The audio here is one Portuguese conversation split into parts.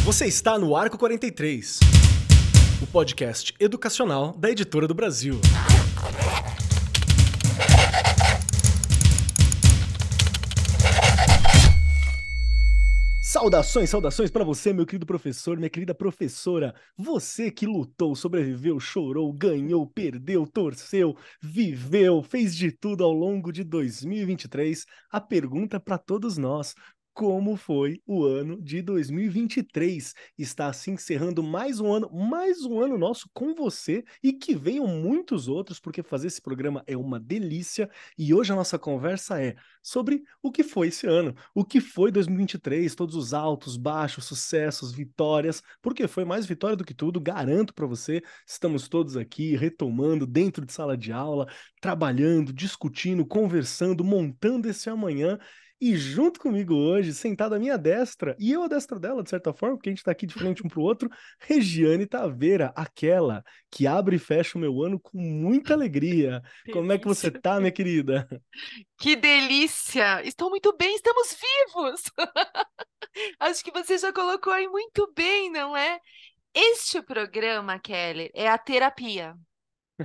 Você está no Arco 43, o podcast educacional da Editora do Brasil. Saudações, saudações para você, meu querido professor, minha querida professora. Você que lutou, sobreviveu, chorou, ganhou, perdeu, torceu, viveu, fez de tudo ao longo de 2023. A pergunta para todos nós: como foi o ano de 2023? Está se encerrando mais um ano nosso com você e que venham muitos outros, porque fazer esse programa é uma delícia. E hoje a nossa conversa é sobre o que foi esse ano, o que foi 2023, todos os altos, baixos, sucessos, vitórias, porque foi mais vitória do que tudo, garanto para você. Estamos todos aqui retomando dentro de sala de aula, trabalhando, discutindo, conversando, montando esse amanhã. E junto comigo hoje, sentada à minha destra, e eu à destra dela, de certa forma, porque a gente tá aqui de frente um pro outro, Regiane Taveira, aquela que abre e fecha o meu ano com muita alegria. Como é que você Delícia. tá, minha querida? Que delícia! Estou muito bem, estamos vivos! Acho que você já colocou aí muito bem, não é? Este programa, Keller, é a terapia,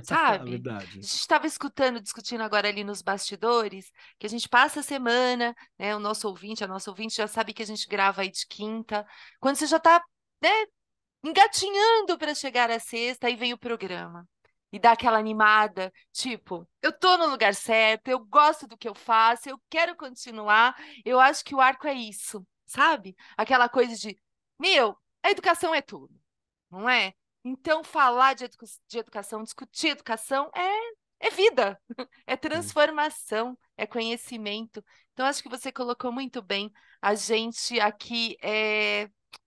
sabe? A Verdade. gente estava discutindo agora ali nos bastidores, que a gente passa a semana, né? O nosso ouvinte, a nossa ouvinte já sabe que a gente grava aí de quinta. Quando você já está, né, engatinhando para chegar à sexta, aí vem o programa. E dá aquela animada, tipo, eu tô no lugar certo, eu gosto do que eu faço, eu quero continuar. Eu acho que o arco é isso, sabe? Aquela coisa de, meu, a educação é tudo, não é? Então, falar de educação, discutir educação é vida, é Sim. transformação, é conhecimento. Então, acho que você colocou muito bem. A gente aqui,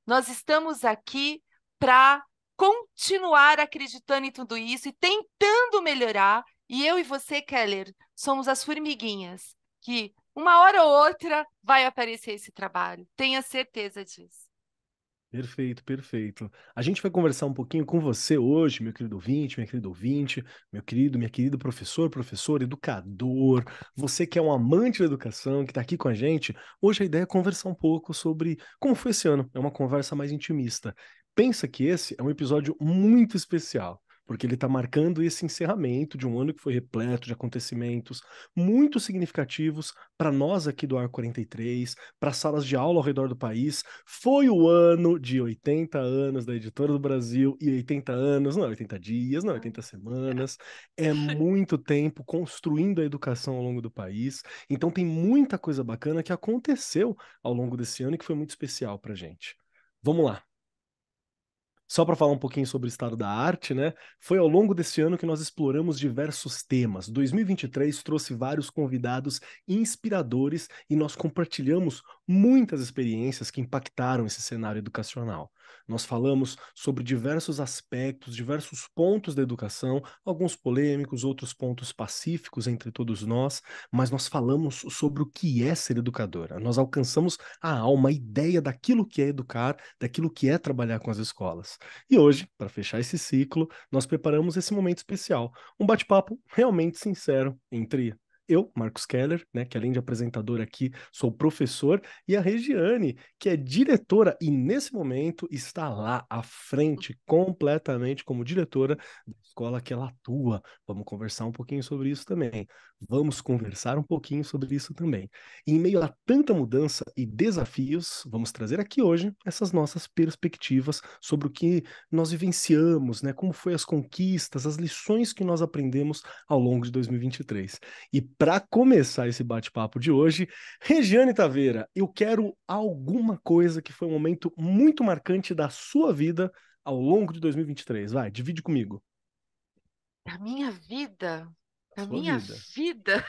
nós estamos aqui para continuar acreditando em tudo isso e tentando melhorar. E eu e você, Keller, somos as formiguinhas que uma hora ou outra vai aparecer esse trabalho. Tenha certeza disso. Perfeito, perfeito. A gente vai conversar um pouquinho com você hoje, meu querido ouvinte, minha querida ouvinte, minha querida professor, professor, educador, você que é um amante da educação, que está aqui com a gente. Hoje a ideia é conversar um pouco sobre como foi esse ano. É uma conversa mais intimista. Pensa que esse é um episódio muito especial, porque ele está marcando esse encerramento de um ano que foi repleto de acontecimentos muito significativos para nós aqui do Ar 43, para salas de aula ao redor do país. Foi o ano de 80 anos da Editora do Brasil, e 80 anos, não é 80 dias, não é 80 semanas, é muito tempo construindo a educação ao longo do país. Então tem muita coisa bacana que aconteceu ao longo desse ano e que foi muito especial pra gente. Vamos lá. Só para falar um pouquinho sobre o estado da arte, né? Foi ao longo desse ano que nós exploramos diversos temas. 2023 trouxe vários convidados inspiradores e nós compartilhamos muitas experiências que impactaram esse cenário educacional. Nós falamos sobre diversos aspectos, diversos pontos da educação, alguns polêmicos, outros pontos pacíficos entre todos nós, mas nós falamos sobre o que é ser educadora. Nós alcançamos a alma, a ideia daquilo que é educar, daquilo que é trabalhar com as escolas. E hoje, para fechar esse ciclo, nós preparamos esse momento especial, um bate-papo realmente sincero entre eu, Marcos Keller, né, que além de apresentador aqui, sou professor, e a Regiane, que é diretora e nesse momento está lá à frente, completamente como diretora da escola que ela atua. Vamos conversar um pouquinho sobre isso também. Vamos conversar um pouquinho sobre isso também. E em meio a tanta mudança e desafios, vamos trazer aqui hoje essas nossas perspectivas sobre o que nós vivenciamos, né? Como foi as conquistas, as lições que nós aprendemos ao longo de 2023. E para começar esse bate-papo de hoje, Regiane Taveira, eu quero alguma coisa que foi um momento muito marcante da sua vida ao longo de 2023. Vai, divide comigo. Na minha vida, A na sua minha vida. vida.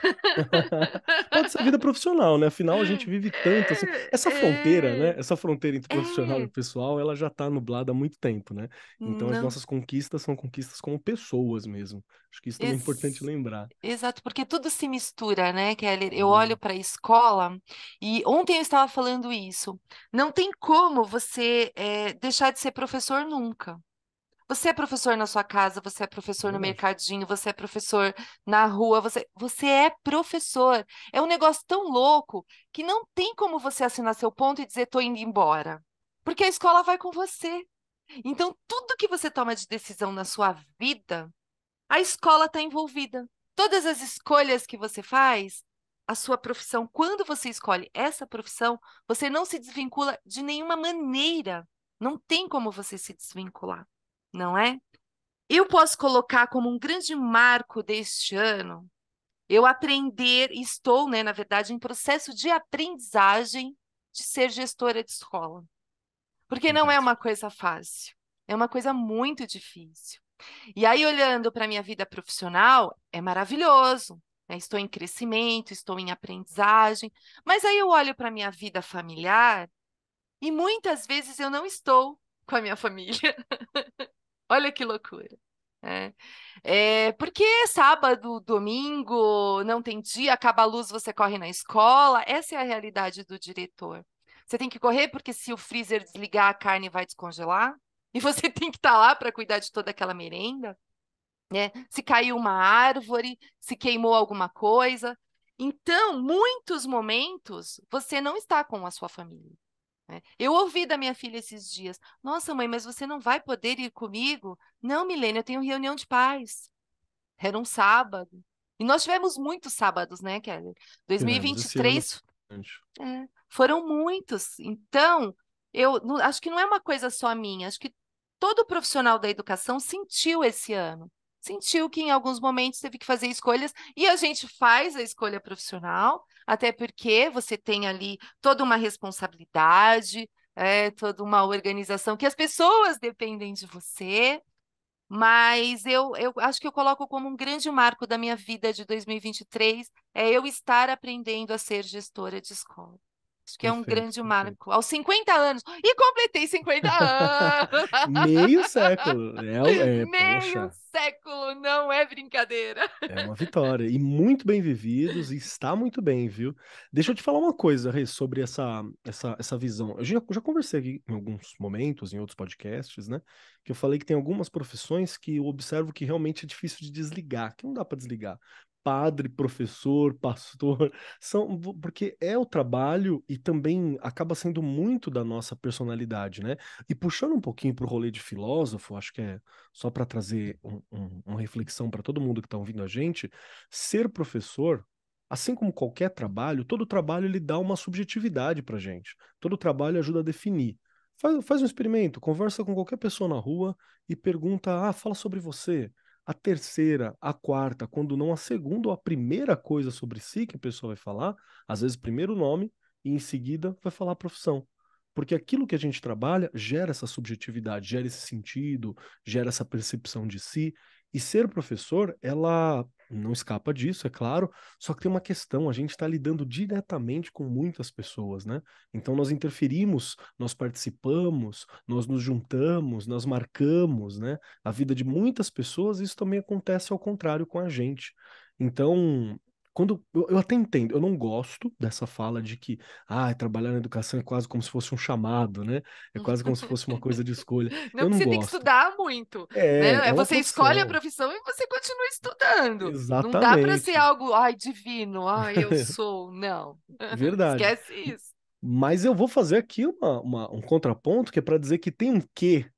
Pode ser vida profissional, né? Afinal, a gente vive tanto assim. Essa fronteira, né? É, Essa fronteira entre profissional e é, pessoal, ela já tá nublada há muito tempo, né? Então, as não, nossas conquistas são conquistas como pessoas mesmo. Acho que isso também é importante ex- lembrar. exato, porque tudo se mistura, né, Kelly? Eu olho Hum, para a escola e ontem eu estava falando isso. Não tem como você deixar de ser professor nunca. Você é professor na sua casa, você é professor no verdade. mercadinho, você é professor na rua, você é professor. É um negócio tão louco que não tem como você assinar seu ponto e dizer tô indo embora. Porque a escola vai com você. Então, tudo que você toma de decisão na sua vida, a escola está envolvida. Todas as escolhas que você faz, a sua profissão, quando você escolhe essa profissão, você não se desvincula de nenhuma maneira. Não tem como você se desvincular, não é? Eu posso colocar como um grande marco deste ano eu aprender, estou, né, na verdade, em processo de aprendizagem de ser gestora de escola. Porque não é uma Fantástico. coisa fácil, é uma coisa muito difícil. E aí, olhando para a minha vida profissional, é maravilhoso, né? Estou em crescimento, estou em aprendizagem, mas aí eu olho para a minha vida familiar e muitas vezes eu não estou com a minha família. Olha que loucura. É. Porque sábado, domingo, não tem dia, acaba a luz, você corre na escola. Essa é a realidade do diretor. Você tem que correr porque se o freezer desligar, a carne vai descongelar. E você tem que estar lá para cuidar de toda aquela merenda, né? Se caiu uma árvore, se queimou alguma coisa. Então, muitos momentos, você não está com a sua família, né? Eu ouvi da minha filha esses dias: Nossa, mãe, mas você não vai poder ir comigo? Não, Milene, eu tenho reunião de pais. Era um sábado. E nós tivemos muitos sábados, né, Kelly? Tivemos esse ano 2023, bastante. foram muitos. Então, acho que não é uma coisa só minha, acho que todo profissional da educação sentiu esse ano. Sentiu que em alguns momentos teve que fazer escolhas, e a gente faz a escolha profissional, até porque você tem ali toda uma responsabilidade, toda uma organização, que as pessoas dependem de você. Mas eu acho que eu coloco como um grande marco da minha vida de 2023 é eu estar aprendendo a ser gestora de escola. Acho que é um Perfeito, grande perfeito. marco. Aos 50 anos. E completei 50 anos! Meio século. Meio Poxa, século, não é brincadeira. é uma vitória. E muito bem vividos, e está muito bem, viu? Deixa eu te falar uma coisa, Rê, sobre essa visão. Eu já conversei aqui em alguns momentos, em outros podcasts, né? Que eu falei que tem algumas profissões que eu observo que realmente é difícil de desligar, que não dá para desligar. Padre, professor, pastor, porque é o trabalho e também acaba sendo muito da nossa personalidade, né? E puxando um pouquinho para o rolê de filósofo, acho que é só para trazer uma reflexão para todo mundo que está ouvindo a gente, ser professor, assim como qualquer trabalho, todo trabalho ele dá uma subjetividade para gente. Todo trabalho ajuda a definir. Faz um experimento, conversa com qualquer pessoa na rua e pergunta, fala sobre você. A terceira, a quarta, quando não a segunda ou a primeira coisa sobre si que a pessoa vai falar, às vezes primeiro o nome e em seguida vai falar a profissão. Porque aquilo que a gente trabalha gera essa subjetividade, gera esse sentido, gera essa percepção de si. E ser professor, ela não escapa disso, é claro, só que tem uma questão, a gente está lidando diretamente com muitas pessoas, né? Então nós interferimos, nós participamos, nós nos juntamos, nós marcamos, né? A vida de muitas pessoas, isso também acontece ao contrário com a gente. Então, quando eu até entendo, eu não gosto dessa fala de que trabalhar na educação é quase como se fosse um chamado, né? É quase como se fosse uma coisa de escolha. Não Eu que não você tem que gosto. estudar muito, né? É uma Você escolhe a profissão. profissão e você continua estudando. Não dá para ser Exatamente. algo, ai, divino, ai, eu sou. Não. Verdade. Esquece isso. Mas eu vou fazer aqui um contraponto que é para dizer que tem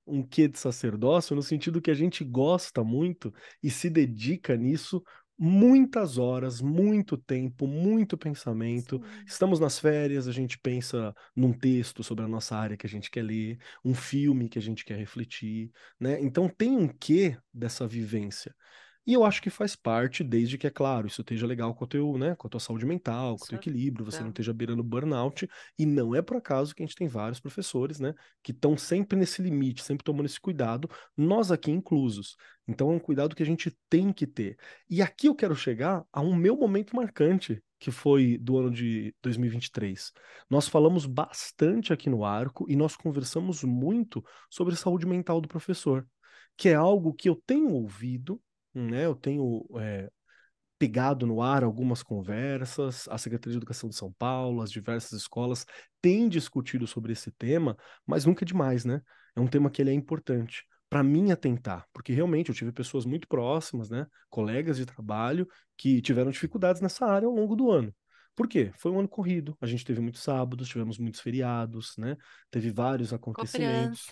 um quê de sacerdócio, no sentido que a gente gosta muito e se dedica nisso muitas horas, muito tempo, muito pensamento. Sim, Estamos nas férias, a gente pensa num texto sobre a nossa área que a gente quer ler, um filme que a gente quer refletir, né? Então tem um quê dessa vivência. E eu acho que faz parte, desde que, é claro, isso esteja legal com o teu, né, com a tua saúde mental, com o teu isso. equilíbrio, você não Então, esteja beirando burnout. E não é por acaso que a gente tem vários professores, né, que estão sempre nesse limite, sempre tomando esse cuidado, nós aqui inclusos. Então é um cuidado que a gente tem que ter. E aqui eu quero chegar a um meu momento marcante, que foi do ano de 2023. Nós falamos bastante aqui no Arco e nós conversamos muito sobre saúde mental do professor, que é algo que eu tenho ouvido, né? Eu tenho pegado no ar algumas conversas, a Secretaria de Educação de São Paulo, as diversas escolas têm discutido sobre esse tema, mas nunca é demais, né? É um tema que ele é importante para mim atentar, porque realmente eu tive pessoas muito próximas, né? Colegas de trabalho que tiveram dificuldades nessa área ao longo do ano. Por quê? Foi um ano corrido. A gente teve muitos sábados, tivemos muitos feriados, né? Teve vários acontecimentos,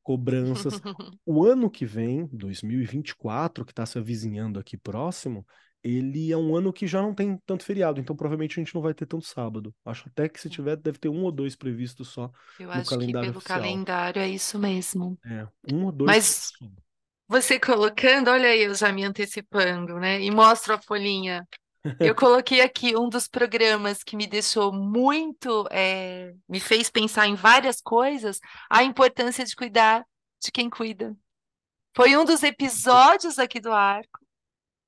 Cobranças. cobranças. O ano que vem, 2024, que está se avizinhando aqui próximo, ele é um ano que já não tem tanto feriado, então provavelmente a gente não vai ter tanto sábado. Acho até que se tiver, deve ter um ou dois previstos só Eu no acho que calendário pelo oficial. calendário é isso mesmo. É, um ou dois. Mas você colocando, olha aí, eu já me antecipando, né? E mostro a folhinha. Eu coloquei aqui um dos programas que me deixou muito, me fez pensar em várias coisas, a importância de cuidar de quem cuida. Foi um dos episódios aqui do Arco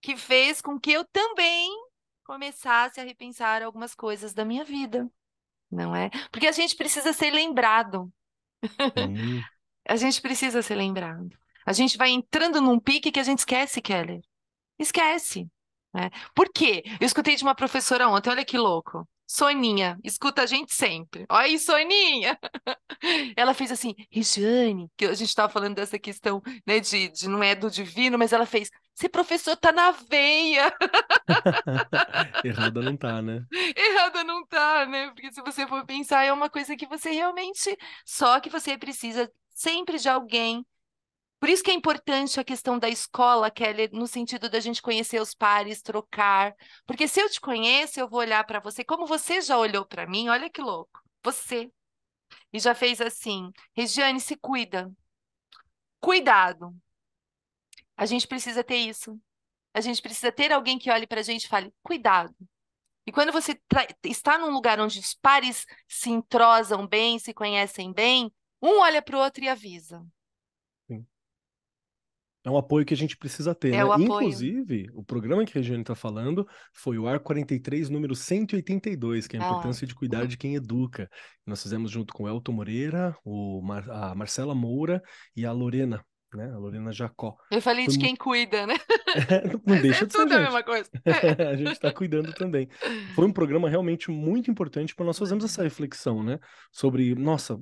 que fez com que eu também começasse a repensar algumas coisas da minha vida, não é? Porque a gente precisa ser lembrado. Sim. A gente precisa ser lembrado. A gente vai entrando num pique que a gente esquece, Keller. Esquece, né? Por quê? Eu escutei de uma professora ontem, olha que louco. Soninha, escuta a gente sempre. Olha aí, Soninha! Ela fez assim, Regiane, que a gente estava falando dessa questão, né, de não é do divino, mas ela fez, ser professor tá na veia. Errada não tá, né? Errada não tá, né? Porque se você for pensar, é uma coisa que você realmente, só que você precisa sempre de alguém. Por isso que é importante a questão da escola, Kelly, no sentido da gente conhecer os pares, trocar. Porque se eu te conheço, eu vou olhar para você, como você já olhou para mim, olha que louco. Você. E já fez assim, Regiane, se cuida. Cuidado. A gente precisa ter isso. A gente precisa ter alguém que olhe para a gente e fale, cuidado. E quando você está num lugar onde os pares se entrosam bem, se conhecem bem, um olha para o outro e avisa. Sim. É um apoio que a gente precisa ter, É né? o apoio. Inclusive, o programa que a Regiane está falando foi o AR 43, número 182, que é a Ah, importância de cuidar de quem educa. Nós fizemos junto com o Elton Moreira, a Marcela Moura e a Lorena, né? A Lorena Jacó. eu falei Foi de mu- quem cuida, né? Não Mas é deixa de ser tudo a gente. mesma coisa. É. A gente está cuidando também. Foi um programa realmente muito importante para nós fazermos essa Foi. reflexão, né? Sobre, nossa,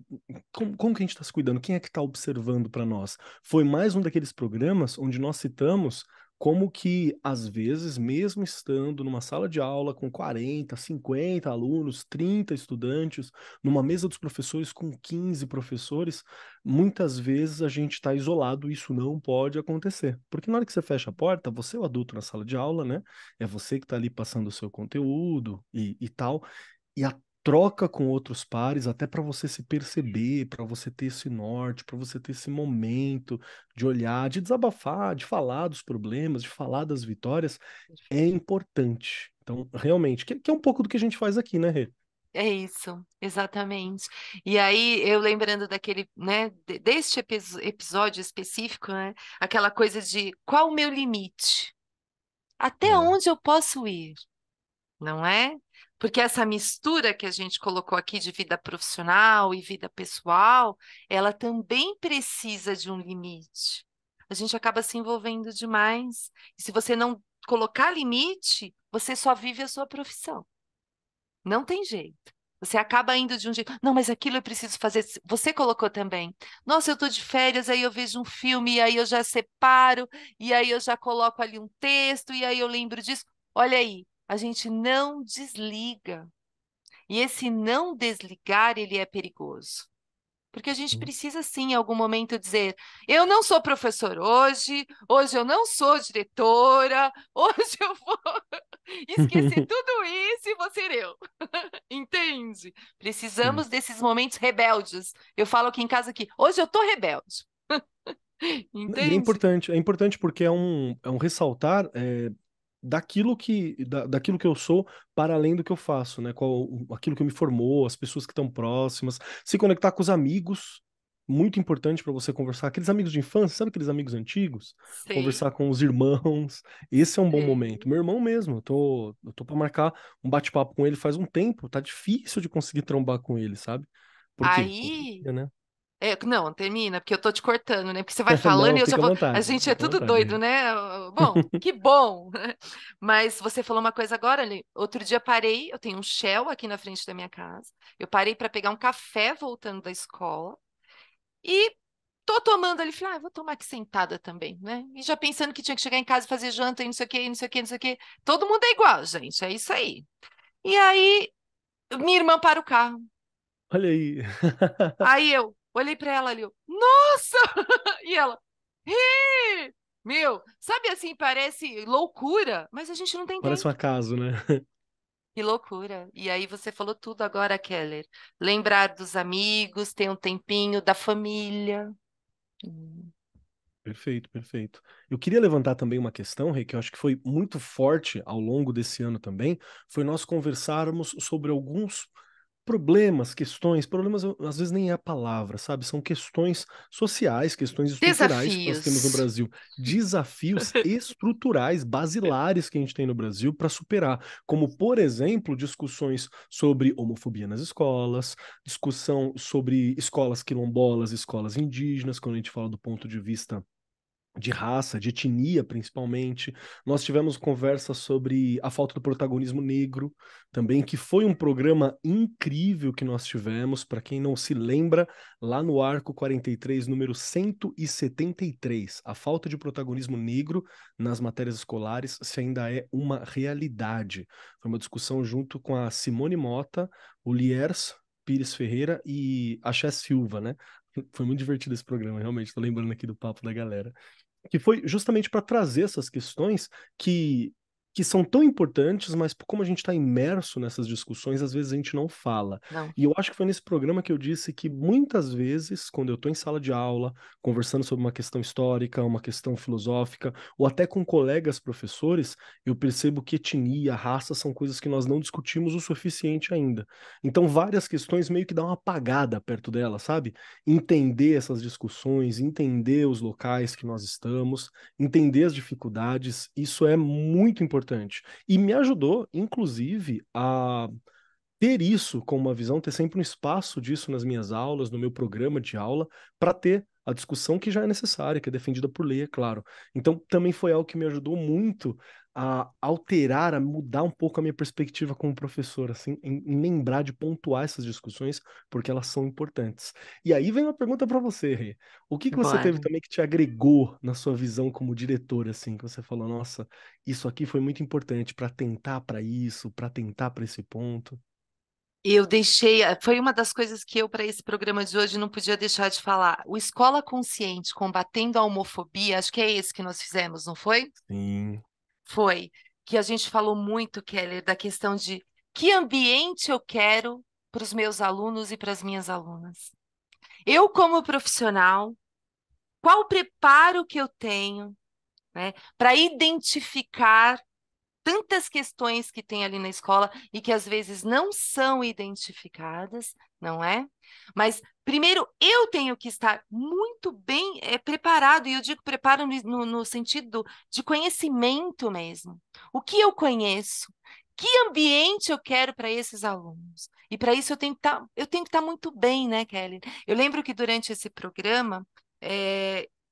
como que a gente está se cuidando? Quem é que está observando para nós? Foi mais um daqueles programas onde nós citamos como que, às vezes, mesmo estando numa sala de aula com 40, 50 alunos, 30 estudantes, numa mesa dos professores com 15 professores, muitas vezes a gente está isolado e isso não pode acontecer. Porque na hora que você fecha a porta, você é o adulto na sala de aula, né? É você que está ali passando o seu conteúdo e tal. E a troca com outros pares, até para você se perceber, para você ter esse norte, para você ter esse momento de olhar, de desabafar, de falar dos problemas, de falar das vitórias, é importante. Então, realmente, que é um pouco do que a gente faz aqui, né, Rê? É isso, exatamente. E aí, eu lembrando daquele, né, deste episódio específico, né, aquela coisa de qual o meu limite? Até É. onde eu posso ir? Não é? Porque essa mistura que a gente colocou aqui de vida profissional e vida pessoal, ela também precisa de um limite. A gente acaba se envolvendo demais. E se você não colocar limite, você só vive a sua profissão. Não tem jeito. Você acaba indo de um jeito. Não, mas aquilo eu preciso fazer. Você colocou também. Nossa, eu estou de férias, aí eu vejo um filme, e aí eu já separo, e aí eu já coloco ali um texto, e aí eu lembro disso. Olha aí, a gente não desliga. E esse não desligar, ele é perigoso. Porque a gente precisa, sim, em algum momento dizer: eu não sou professor hoje, hoje eu não sou diretora, hoje eu vou esquecer tudo isso e vou ser eu. Entende? Sim. Precisamos desses momentos rebeldes. Eu falo aqui em casa aqui, hoje eu tô rebelde. E Entende? é importante porque é um ressaltar daquilo que eu sou para além do que eu faço, né? Aquilo que me formou, as pessoas que estão próximas, se conectar com os amigos, muito importante para você conversar, aqueles amigos de infância, sabe aqueles amigos antigos? Sei, Conversar com os irmãos, esse é um bom momento. sei. Meu irmão mesmo, eu tô para marcar um bate-papo com ele faz um tempo, tá difícil de conseguir trombar com ele, sabe? Por quê? Aí, Correria, né? não, termina, porque eu tô te cortando, né? Porque você vai falando Não, e eu já fica à vou. A vontade, gente é fica à tudo vontade. doido, né? Bom, que bom. Mas você falou uma coisa agora, ali. Outro dia parei, eu tenho um Shell aqui na frente da minha casa. Eu parei para pegar um café voltando da escola e tô tomando ali, falei, vou tomar aqui sentada também, né? E já pensando que tinha que chegar em casa e fazer janta e não sei o quê, não sei o quê, não sei o quê. Todo mundo é igual, gente, é isso aí. E aí, minha irmã para o carro. Olha aí. Aí eu olhei para ela ali, eu, nossa! E ela, "Ê!" Meu, sabe assim, parece loucura, mas a gente não tem Parece um tempo. acaso, né? Que loucura. E aí você falou tudo agora, Keller. Lembrar dos amigos, ter um tempinho da família. Hum. Perfeito, perfeito. Eu queria levantar também uma questão, Rei, que eu acho que foi muito forte ao longo desse ano também, foi nós conversarmos sobre alguns problemas, questões, problemas às vezes nem é a palavra, sabe? São questões sociais, questões estruturais que nós temos no Desafios. Brasil, desafios estruturais, basilares que a gente tem no Brasil para superar, como, por exemplo, discussões sobre homofobia nas escolas, discussão sobre escolas quilombolas, escolas indígenas, quando a gente fala do ponto de vista de raça, de etnia, principalmente. Nós tivemos conversa sobre a falta do protagonismo negro, também, que foi um programa incrível que nós tivemos. Para quem não se lembra, lá no Arco 43, número 173, a falta de protagonismo negro nas matérias escolares, se ainda é uma realidade. Foi uma discussão junto com a Simone Mota, o Liers Pires Ferreira e a Chess Silva, né? Foi muito divertido esse programa, realmente. Estou lembrando aqui do papo da galera que foi justamente para trazer essas questões que são tão importantes, mas como a gente está imerso nessas discussões, às vezes a gente não fala. Não, E eu acho que foi nesse programa que eu disse que muitas vezes, quando eu estou em sala de aula, conversando sobre uma questão histórica, uma questão filosófica, ou até com colegas professores, eu percebo que etnia, raça são coisas que nós não discutimos o suficiente ainda. Então, várias questões meio que dão uma apagada perto dela, sabe? Entender essas discussões, entender os locais que nós estamos, entender as dificuldades, isso é muito importante. E me ajudou, inclusive, a ter isso como uma visão, ter sempre um espaço disso nas minhas aulas, no meu programa de aula, para ter a discussão que já é necessária, que é defendida por lei, é claro. Então, também foi algo que me ajudou muito a alterar, a mudar um pouco a minha perspectiva como professor, assim, em lembrar de pontuar essas discussões, porque elas são importantes. E aí vem uma pergunta para você, Rê. O que que você teve bora. também que te agregou na sua visão como diretor, assim, que você falou, nossa, isso aqui foi muito importante para tentar para isso, para tentar para esse ponto? Eu deixei, foi uma das coisas que eu, para esse programa de hoje, não podia deixar de falar. O Escola Consciente Combatendo a Homofobia, acho que é esse que nós fizemos, não foi? Sim. Foi. Que a gente falou muito, Keller, da questão de que ambiente eu quero para os meus alunos e para as minhas alunas. Eu, como profissional, qual o preparo que eu tenho, né, para identificar tantas questões que tem ali na escola e que às vezes não são identificadas, não é? Mas primeiro eu tenho que estar muito bem preparado, e eu digo preparo no sentido de conhecimento mesmo. O que eu conheço? Que ambiente eu quero para esses alunos? E para isso eu tenho que estar muito bem, né, Kelly? Eu lembro que durante esse programa,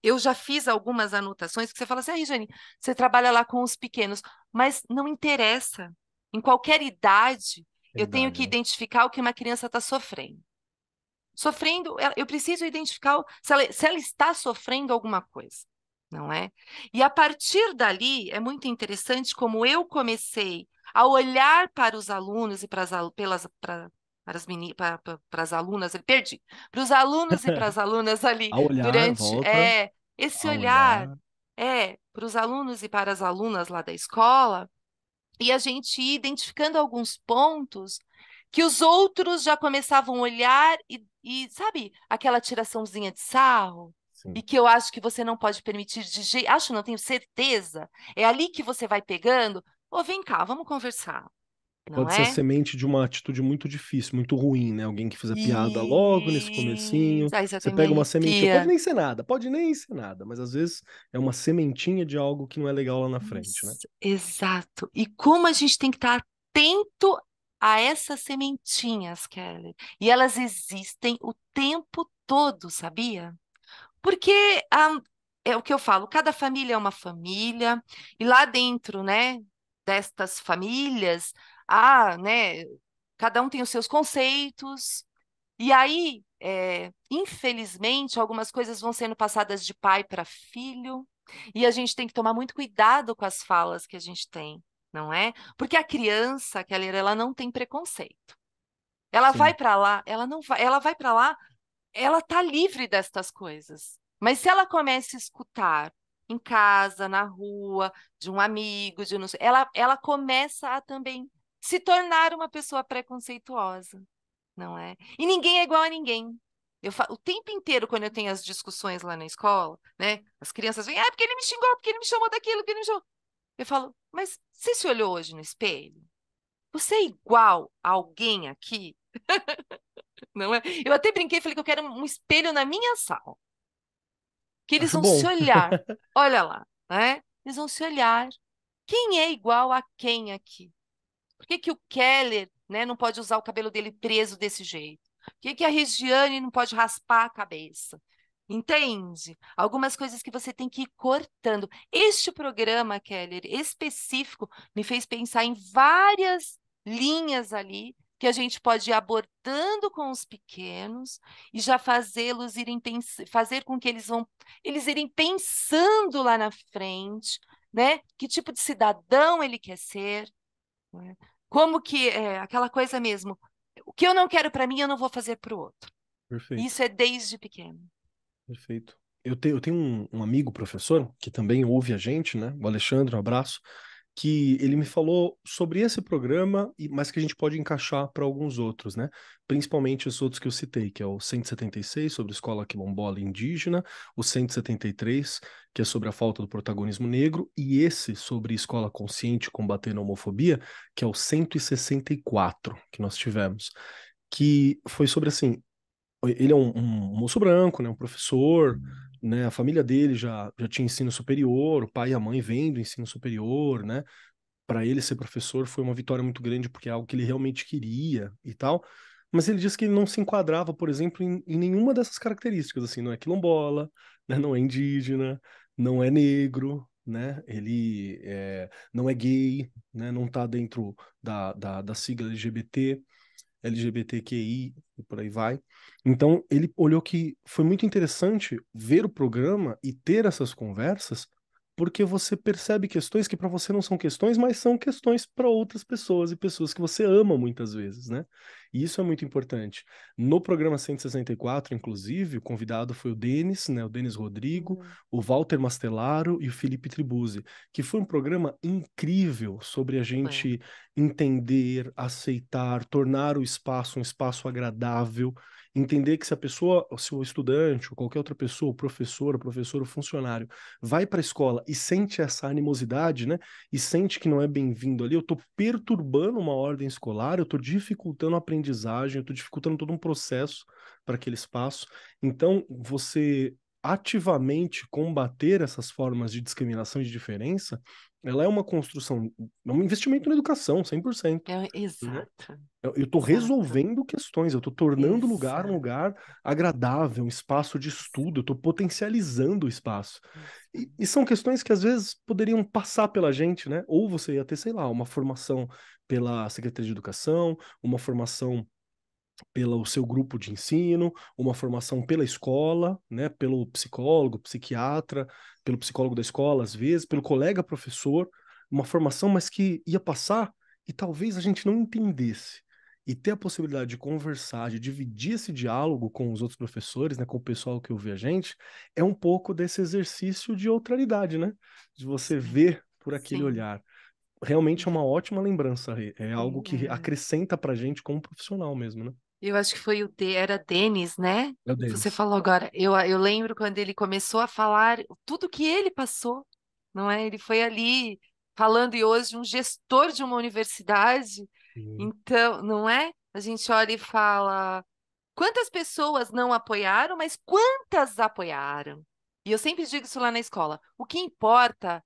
eu já fiz algumas anotações que você fala assim, ah, Regiane, você trabalha lá com os pequenos, mas não interessa. Em qualquer idade, eu tenho que Verdade. identificar o que uma criança está sofrendo. Sofrendo, eu preciso identificar se ela está sofrendo alguma coisa, não é? E a partir dali, é muito interessante como eu comecei a olhar para os alunos e para as, para as, para as alunas, eu perdi, para os alunos e para as alunas ali A olhar, durante volta, esse a olhar olhar. para os alunos e para as alunas lá da escola e a gente ia identificando alguns pontos que os outros já começavam a olhar sabe, aquela tiraçãozinha de sarro? E Sim. que eu acho que você não pode permitir de jeito. Acho, não tenho certeza. É ali que você vai pegando. Ô, vem cá, vamos conversar, não Pode ser a é? semente de uma atitude muito difícil, muito ruim, né? Alguém que fizer piada logo nesse comecinho. Ai, você Você até me pega uma sementinha, pode arrepia. nem ser nada, pode nem ser nada, mas às vezes é uma sementinha de algo que não é legal lá na frente, né? Isso, exato. E como a gente tem que estar atento a essas sementinhas, Kelly. E elas existem o tempo todo, sabia? Porque é o que eu falo, cada família é uma família, e lá dentro, né, destas famílias, né, cada um tem os seus conceitos, e aí, infelizmente, algumas coisas vão sendo passadas de pai para filho, e a gente tem que tomar muito cuidado com as falas que a gente tem. não é? Porque a criança, Keller, ela não tem preconceito. Ela vai Sim. para lá, ela não vai, ela vai para lá, ela está livre destas coisas. Mas se ela começa a escutar em casa, na rua, de um amigo, de não sei, ela começa a também se tornar uma pessoa preconceituosa, não é? E ninguém é igual a ninguém. O tempo inteiro, quando eu tenho as discussões lá na escola, né? As crianças vêm, porque ele me xingou, porque ele me chamou daquilo, porque ele me chamou. Eu falo, mas você se olhou hoje no espelho? Você é igual a alguém aqui? Não é? Eu até brinquei e falei que eu quero um espelho na minha sala, que eles Acho vão se bom. olhar. Olha lá, né? Eles vão se olhar. Quem é igual a quem aqui? Por que que o Keller, né, não pode usar o cabelo dele preso desse jeito? Por que que a Regiane não pode raspar a cabeça? Entende? Algumas coisas que você tem que ir cortando. Este programa, Keller, específico, me fez pensar em várias linhas ali que a gente pode ir abordando com os pequenos e já fazê-los fazer com que eles irem pensando lá na frente, né? Que tipo de cidadão ele quer ser, né? Como que é aquela coisa mesmo, o que eu não quero para mim, eu não vou fazer para o outro. Perfeito. Isso é desde pequeno. Perfeito. Eu tenho um amigo professor que também ouve a gente, né? O Alexandre, um abraço, que ele me falou sobre esse programa, mas que a gente pode encaixar para alguns outros, né? Principalmente os outros que eu citei, que é o 176, sobre escola quilombola e indígena, o 173, que é sobre a falta do protagonismo negro, e esse sobre escola consciente combatendo a homofobia, que é o 164 que nós tivemos, que foi sobre assim, ele é um moço branco, né, um professor, né, a família dele já tinha ensino superior, o pai e a mãe vêm do ensino superior, né, para ele ser professor foi uma vitória muito grande porque é algo que ele realmente queria e tal, mas ele disse que ele não se enquadrava, por exemplo, em nenhuma dessas características, assim, não é quilombola, né, não é indígena, não é negro, né, não é gay, né, não está dentro da sigla LGBT, LGBTQI e por aí vai. Então, ele olhou que foi muito interessante ver o programa e ter essas conversas, porque você percebe questões que para você não são questões, mas são questões para outras pessoas e pessoas que você ama muitas vezes, né? E isso é muito importante. No programa 164, inclusive, o convidado foi o Denis, né? O Denis Rodrigo, Uhum. o Walter Mastelaro e o Felipe Tribuzzi, que foi um programa incrível sobre a Foi. gente entender, aceitar, tornar o espaço um espaço agradável, entender que se a pessoa, se o estudante ou qualquer outra pessoa, o professor, o funcionário, vai para a escola e sente essa animosidade, né? E sente que não é bem-vindo ali, eu estou perturbando uma ordem escolar, eu estou dificultando a aprendizagem, eu estou dificultando todo um processo para aquele espaço. Então, você ativamente combater essas formas de discriminação e de diferença, ela é uma construção, é um investimento na educação, 100%, né? Exato, Eu estou exato, resolvendo questões, eu estou tornando o lugar um exato, lugar agradável, um espaço de estudo, eu estou potencializando o espaço. E são questões que às vezes poderiam passar pela gente, né? Ou você ia ter, sei lá, uma formação pela Secretaria de Educação, uma formação pelo seu grupo de ensino, uma formação pela escola, né, pelo psicólogo, psiquiatra, pelo psicólogo da escola, às vezes, pelo colega professor, uma formação, mas que ia passar e talvez a gente não entendesse. E ter a possibilidade de conversar, de dividir esse diálogo com os outros professores, né, com o pessoal que ouve a gente, é um pouco desse exercício de outralidade, né? De você sim, ver por aquele sim, olhar. Realmente é é, uma ótima lembrança, Rê. É algo que é. acrescenta pra gente como profissional mesmo, né? Eu acho que foi era Denis, né? É o Você Denis. falou agora. Eu lembro quando ele começou a falar tudo que ele passou, não é? Ele foi ali falando e hoje um gestor de uma universidade. Sim. Então, não é? A gente olha e fala, quantas pessoas não apoiaram, mas quantas apoiaram? E eu sempre digo isso lá na escola. O que importa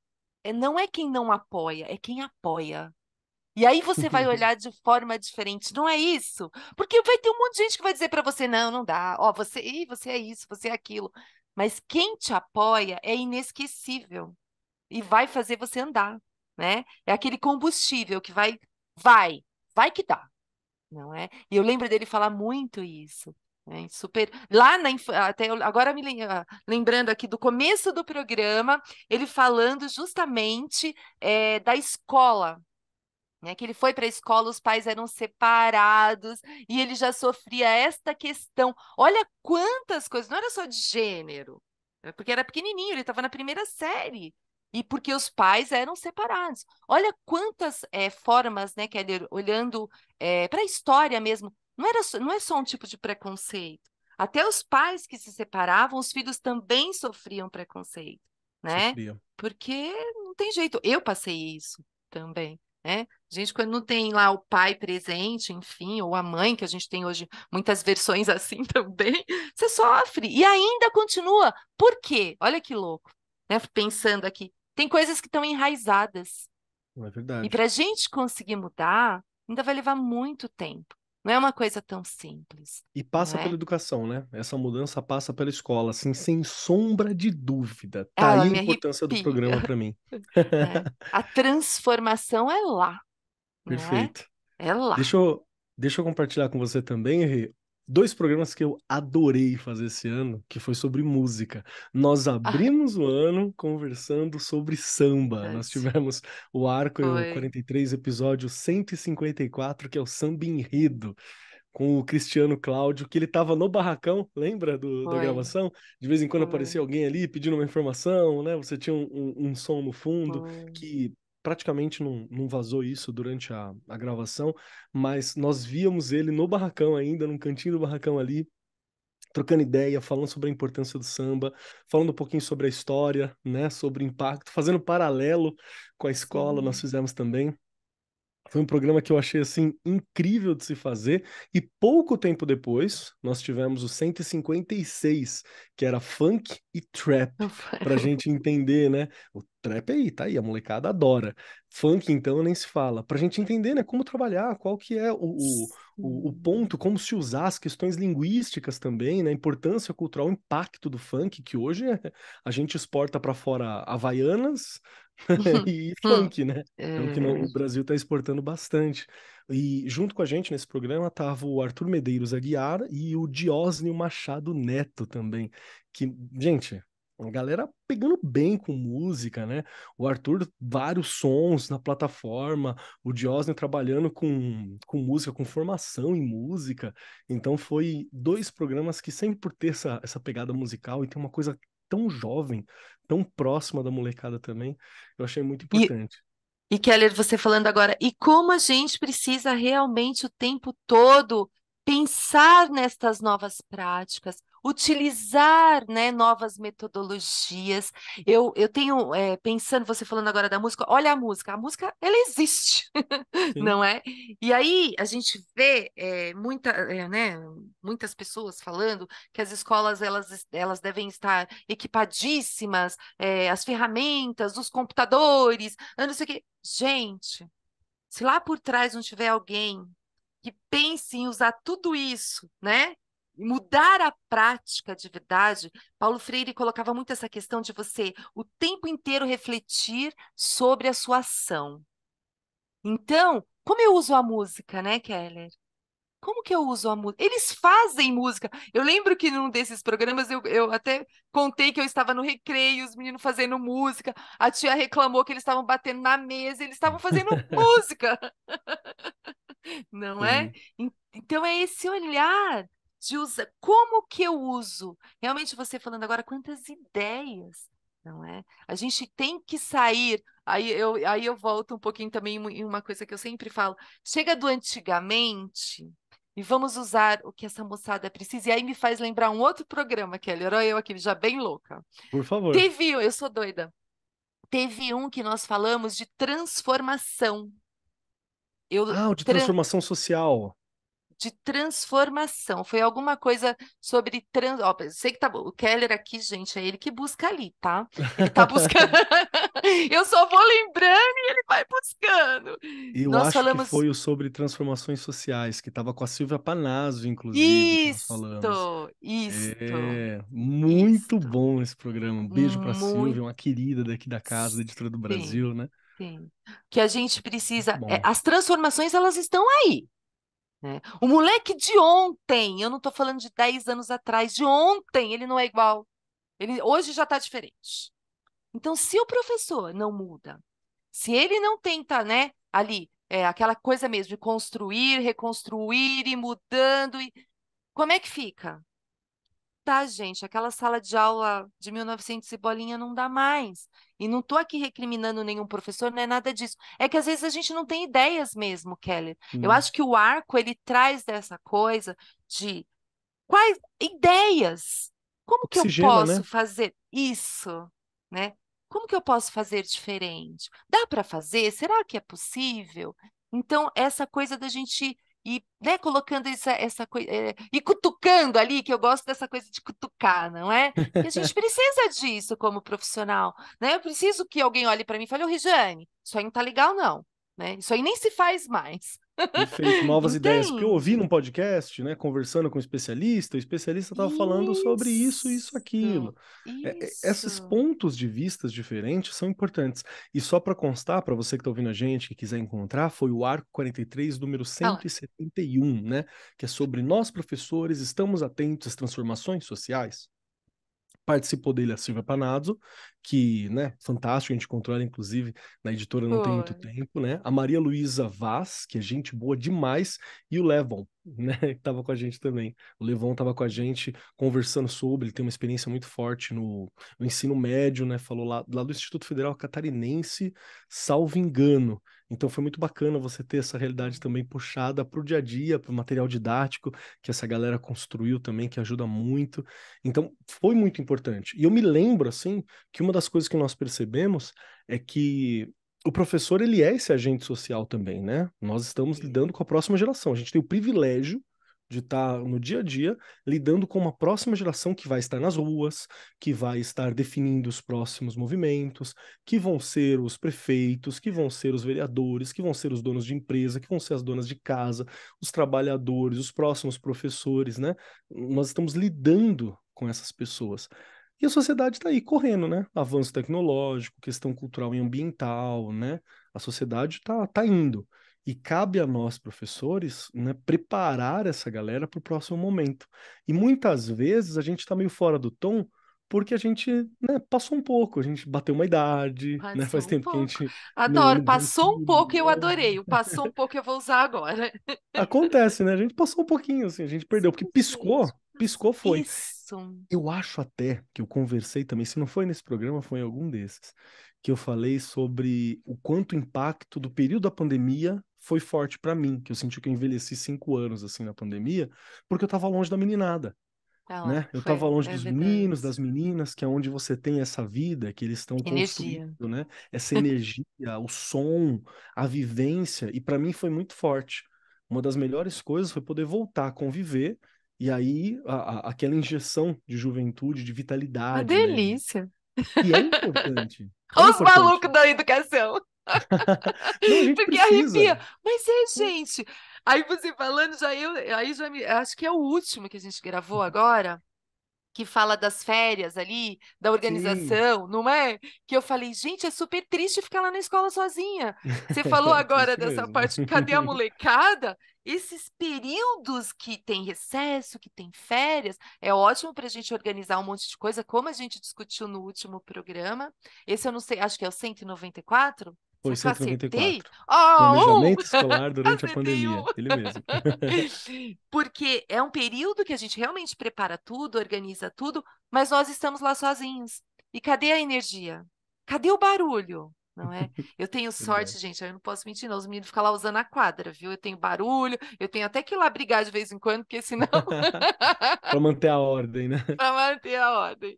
não é quem não apoia, é quem apoia. E aí você vai olhar de forma diferente, não é isso? Porque vai ter um monte de gente que vai dizer para você, não, não dá. Ó, você é isso, você é aquilo. Mas quem te apoia é inesquecível e vai fazer você andar, né? É aquele combustível que vai, vai que dá, não é? E eu lembro dele falar muito isso, né? Super. Lá agora lembrando aqui do começo do programa, ele falando justamente da escola. né, que ele foi para a escola, os pais eram separados e ele já sofria esta questão. Olha quantas coisas, não era só de gênero, porque era pequenininho, ele estava na primeira série. E porque os pais eram separados. Olha quantas formas, né, Keller, olhando para a história mesmo, não é só um tipo de preconceito. Até os pais que se separavam, os filhos também sofriam preconceito, né? Sofria. Porque não tem jeito. Eu passei isso também, né? Gente, quando não tem lá o pai presente, enfim, ou a mãe, que a gente tem hoje muitas versões assim também, você sofre. E ainda continua. Por quê? Olha que louco, né? Pensando aqui. Tem coisas que estão enraizadas. Não é E verdade. para a gente conseguir mudar, ainda vai levar muito tempo. Não é uma coisa tão simples, E não passa pela é? educação, né? Essa mudança passa pela escola, assim, sem sombra de dúvida. Tá Ela aí a me importância do programa arrepia, para mim. né? A transformação é lá, não é? Perfeito. É lá. Deixa eu, deixa eu compartilhar com você também, Rê, dois programas que eu adorei fazer esse ano, que foi sobre música. Nós Ah, abrimos o ano conversando sobre samba. Nós verdade. tivemos o arco o Foi, 43, episódio 154, que é o Samba Enredo, com o Cristiano Cláudio, que ele estava no barracão, lembra da foi, gravação? De vez em quando aparecia foi, alguém ali pedindo uma informação, né? Você tinha um som no fundo foi. que praticamente não vazou isso durante a gravação, mas nós víamos ele no barracão ainda, num cantinho do barracão ali, trocando ideia, falando sobre a importância do samba, falando um pouquinho sobre a história, né? Sobre o impacto, fazendo paralelo com a escola, nós Sim. fizemos também. Foi um programa que eu achei assim incrível de se fazer e pouco tempo depois nós tivemos o 156, que era funk e trap, pra gente entender, né? O trap aí, tá aí, a molecada adora. Funk então nem se fala, pra gente entender, né, como trabalhar, qual que é o Sim. ponto, como se usar as questões linguísticas também, né? A importância cultural, o impacto do funk, que hoje a gente exporta pra fora Havaianas e funk, né? É o que É, o Brasil está exportando bastante. E junto com a gente nesse programa tava o Arthur Medeiros Aguiar e o Diósnio Machado Neto também. Que, gente, a galera pegando bem com música, né? O Arthur, vários sons na plataforma, o Diósnio trabalhando com música, com formação em música. Então foi dois programas que sempre por ter essa pegada musical e tem uma coisa tão jovem, tão próxima da molecada também, eu achei muito E, importante. e Keller, você falando agora, e como a gente precisa realmente o tempo todo pensar nestas novas práticas, utilizar, né, novas metodologias. Eu tenho, pensando, você falando agora da música, olha a música, ela existe, Sim. não é? E aí a gente vê né, muitas pessoas falando que as escolas elas devem estar equipadíssimas, as ferramentas, os computadores, eu não sei o quê. Gente, se lá por trás não tiver alguém que pense em usar tudo isso, né? E mudar a prática de verdade. Paulo Freire colocava muito essa questão de você o tempo inteiro refletir sobre a sua ação. Então, como eu uso a música, né, Keller? Como que eu uso a música? Eles fazem música. Eu lembro que num desses programas eu até contei que eu estava no recreio, os meninos fazendo música. A tia reclamou que eles estavam batendo na mesa, eles estavam fazendo música, não é? Sim. Então é esse olhar de usar. Como que eu uso? Realmente você falando agora, quantas ideias, não é? A gente tem que sair. Aí eu volto um pouquinho também em uma coisa que eu sempre falo. Chega do antigamente. E vamos usar o que essa moçada precisa. E aí me faz lembrar um outro programa, Kelly. Era eu aqui, já bem louca. Por favor. Eu sou doida. Teve um que nós falamos de transformação. Eu, Ah, o de transformação social. de transformação. Foi alguma coisa sobre Ó, eu sei que tá bom. O Keller aqui, gente, é ele que busca ali, tá? Ele tá buscando. Eu só vou lembrando e ele vai buscando. Eu Nós acho que falamos foi o sobre transformações sociais, que estava com a Silvia Panazzo, inclusive, que nós falamos. isto, É, muito isto. bom esse programa. Um beijo para Silvia, Muito, uma querida daqui da casa, da editora do sim, Brasil, né? sim. Que a gente precisa. Bom, As transformações, elas estão aí. Né? O moleque de ontem, eu não estou falando de 10 anos atrás, de ontem, ele não é igual. Ele hoje já está diferente. Então, se o professor não muda, se ele não tenta, né, ali aquela coisa mesmo de construir, reconstruir, e mudando. Como é que fica? Tá, gente, aquela sala de aula de 1900 e bolinha não dá mais. E não estou aqui recriminando nenhum professor, não é nada disso. É que às vezes a gente não tem ideias mesmo, Keller. Eu Sim. acho que o arco, ele traz dessa coisa de quais ideias? Como que eu Oxigena, posso né? fazer isso, né? Como que eu posso fazer diferente? Dá para fazer? Será que é possível? Então, essa coisa da gente ir, né, colocando essa coisa, e cutucando ali, que eu gosto dessa coisa de cutucar, não é? Que a gente precisa disso como profissional, né? Eu preciso que alguém olhe para mim e fale, ô, Regiane, isso aí não tá legal, não, né? Isso aí nem se faz mais. Perfeito, novas ideias. Porque eu ouvi num Entende? podcast, né, conversando com um especialista, o especialista estava falando sobre isso, aquilo. Isso, Esses isso. pontos de vistas diferentes são importantes. E só para constar, para você que está ouvindo a gente, que quiser encontrar, foi o Arco 43, número Olha lá. 171, né, que é sobre nós, professores, estamos atentos às transformações sociais. Participou dele a Silvia Panazzo, que, né, fantástico, a gente encontrou ela, inclusive, na editora não tem muito Foi. tempo, né? A Maria Luísa Vaz, que é gente boa demais, e o Levon, né, que estava com a gente também. O Levon estava com a gente conversando sobre, ele tem uma experiência muito forte no ensino médio, né? Falou lá do Instituto Federal Catarinense, salvo engano. Então foi muito bacana você ter essa realidade também puxada para o dia a dia, para o material didático que essa galera construiu também, que ajuda muito. Então, foi muito importante. E eu me lembro, assim, que uma das coisas que nós percebemos é que o professor, ele é esse agente social também, né? Nós estamos lidando com a próxima geração. A gente tem o privilégio de estar no dia a dia lidando com uma próxima geração que vai estar nas ruas, que vai estar definindo os próximos movimentos, que vão ser os prefeitos, que vão ser os vereadores, que vão ser os donos de empresa, que vão ser as donas de casa, os trabalhadores, os próximos professores, né? Nós estamos lidando com essas pessoas. E a sociedade está aí correndo, né? Avanço tecnológico, questão cultural e ambiental, né? A sociedade tá indo. E cabe a nós, professores, né, preparar essa galera para o próximo momento. E muitas vezes a gente está meio fora do tom porque a gente, né, passou um pouco, a gente bateu uma idade, né? Faz Passou um tempo que a pouco. gente Adoro. não vê um Passou um pouco, eu filho, adorei. O passou um pouco eu vou usar agora. acontece, né? A gente passou um pouquinho, assim, a gente perdeu, porque Sim, gente. piscou foi. Isso. Eu acho até que eu conversei também, se não foi nesse programa, foi em algum desses, que eu falei sobre o quanto o impacto do período da pandemia foi forte pra mim, que eu senti que eu envelheci 5 anos, assim, na pandemia, porque eu tava longe da meninada, Tá lá. né? Eu tava Foi. longe É dos verdade. meninos, das meninas, que é onde você tem essa vida que eles estão construindo, Energia. né? Essa energia, o som, a vivência, e para mim foi muito forte. Uma das melhores coisas foi poder voltar a conviver, e aí aquela injeção de juventude, de Uma vitalidade, né? delícia. Que é importante. É Os importante. malucos da educação. Não, a gente Porque arrepia. precisa. Mas é, gente. Aí você falando, aí já me, acho que é o último que a gente gravou agora, que fala das férias ali, da Sim. organização, não é? Que eu falei, gente, é super triste ficar lá na escola sozinha. Você falou agora Triste dessa mesmo. parte, cadê a molecada? Esses períodos que tem recesso, que tem férias, é ótimo para a gente organizar um monte de coisa, como a gente discutiu no último programa. Esse eu não sei, acho que é o 194. Foi Será que eu cento e noventa e acertei? quatro. Oh, Planejamento escolar durante a acertei um. pandemia. Ele mesmo. Porque é um período que a gente realmente prepara tudo, organiza tudo, mas nós estamos lá sozinhos. E cadê a energia? Cadê o barulho? Não é? Eu tenho Verdade. sorte, gente, eu não posso mentir, não. Os meninos ficam lá usando a quadra, viu? Eu tenho barulho, eu tenho até que ir lá brigar de vez em quando, porque senão, Para manter a ordem, né? para manter a ordem.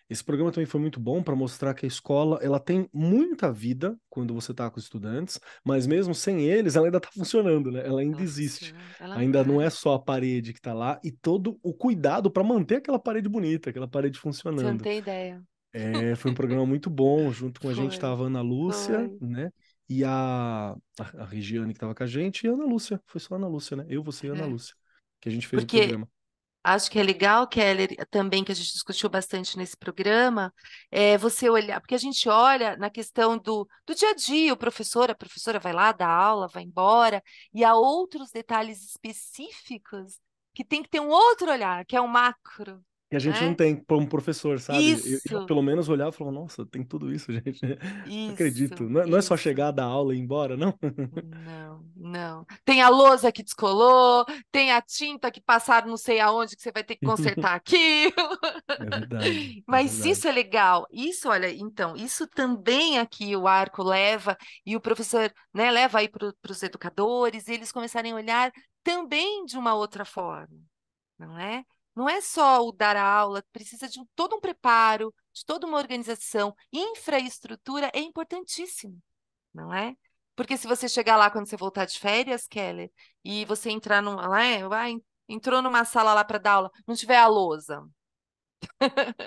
Esse programa também foi muito bom para mostrar que a escola ela tem muita vida quando você está com os estudantes, mas mesmo sem eles, ela ainda está funcionando, né? Ela ainda Ela existe. funciona, ela não Ainda não é para. só a parede que está lá e todo o cuidado para manter aquela parede bonita, aquela parede Você não funcionando. tem ideia. Foi um programa muito bom. Junto com a gente Foi, estava a Ana Lúcia, foi. né? E a Regiane que estava com a gente e a Ana Lúcia. Foi só a Ana Lúcia, né? Eu, você e a Ana É. Lúcia, que a gente fez o Porque programa. acho que é legal, Keller, também que a gente discutiu bastante nesse programa, é você olhar, porque a gente olha na questão do dia a dia, a professora vai lá, dá aula, vai embora, e há outros detalhes específicos que tem que ter um outro olhar, que é o macro. Que a gente não né? tem como professor, sabe? Eu, Isso, pelo menos olhava e falava, nossa, tem tudo isso, gente. Não acredito. isso, Não é só isso. chegar, dar aula e ir embora, não? Não, não. Tem a lousa que descolou, tem a tinta que passaram não sei aonde que você vai ter que consertar aquilo. É verdade, é Mas isso verdade. é legal. Isso, olha, então, isso também aqui o Arco leva e o professor, né, leva aí para os educadores e eles começarem a olhar também de uma outra forma, não é? Não é só o dar a aula, precisa de todo um preparo, de toda uma organização. Infraestrutura é importantíssimo, não é? Porque se você chegar lá quando você voltar de férias, Keller, e você entrar numa, lá, entrou numa sala lá para dar aula, não tiver a lousa,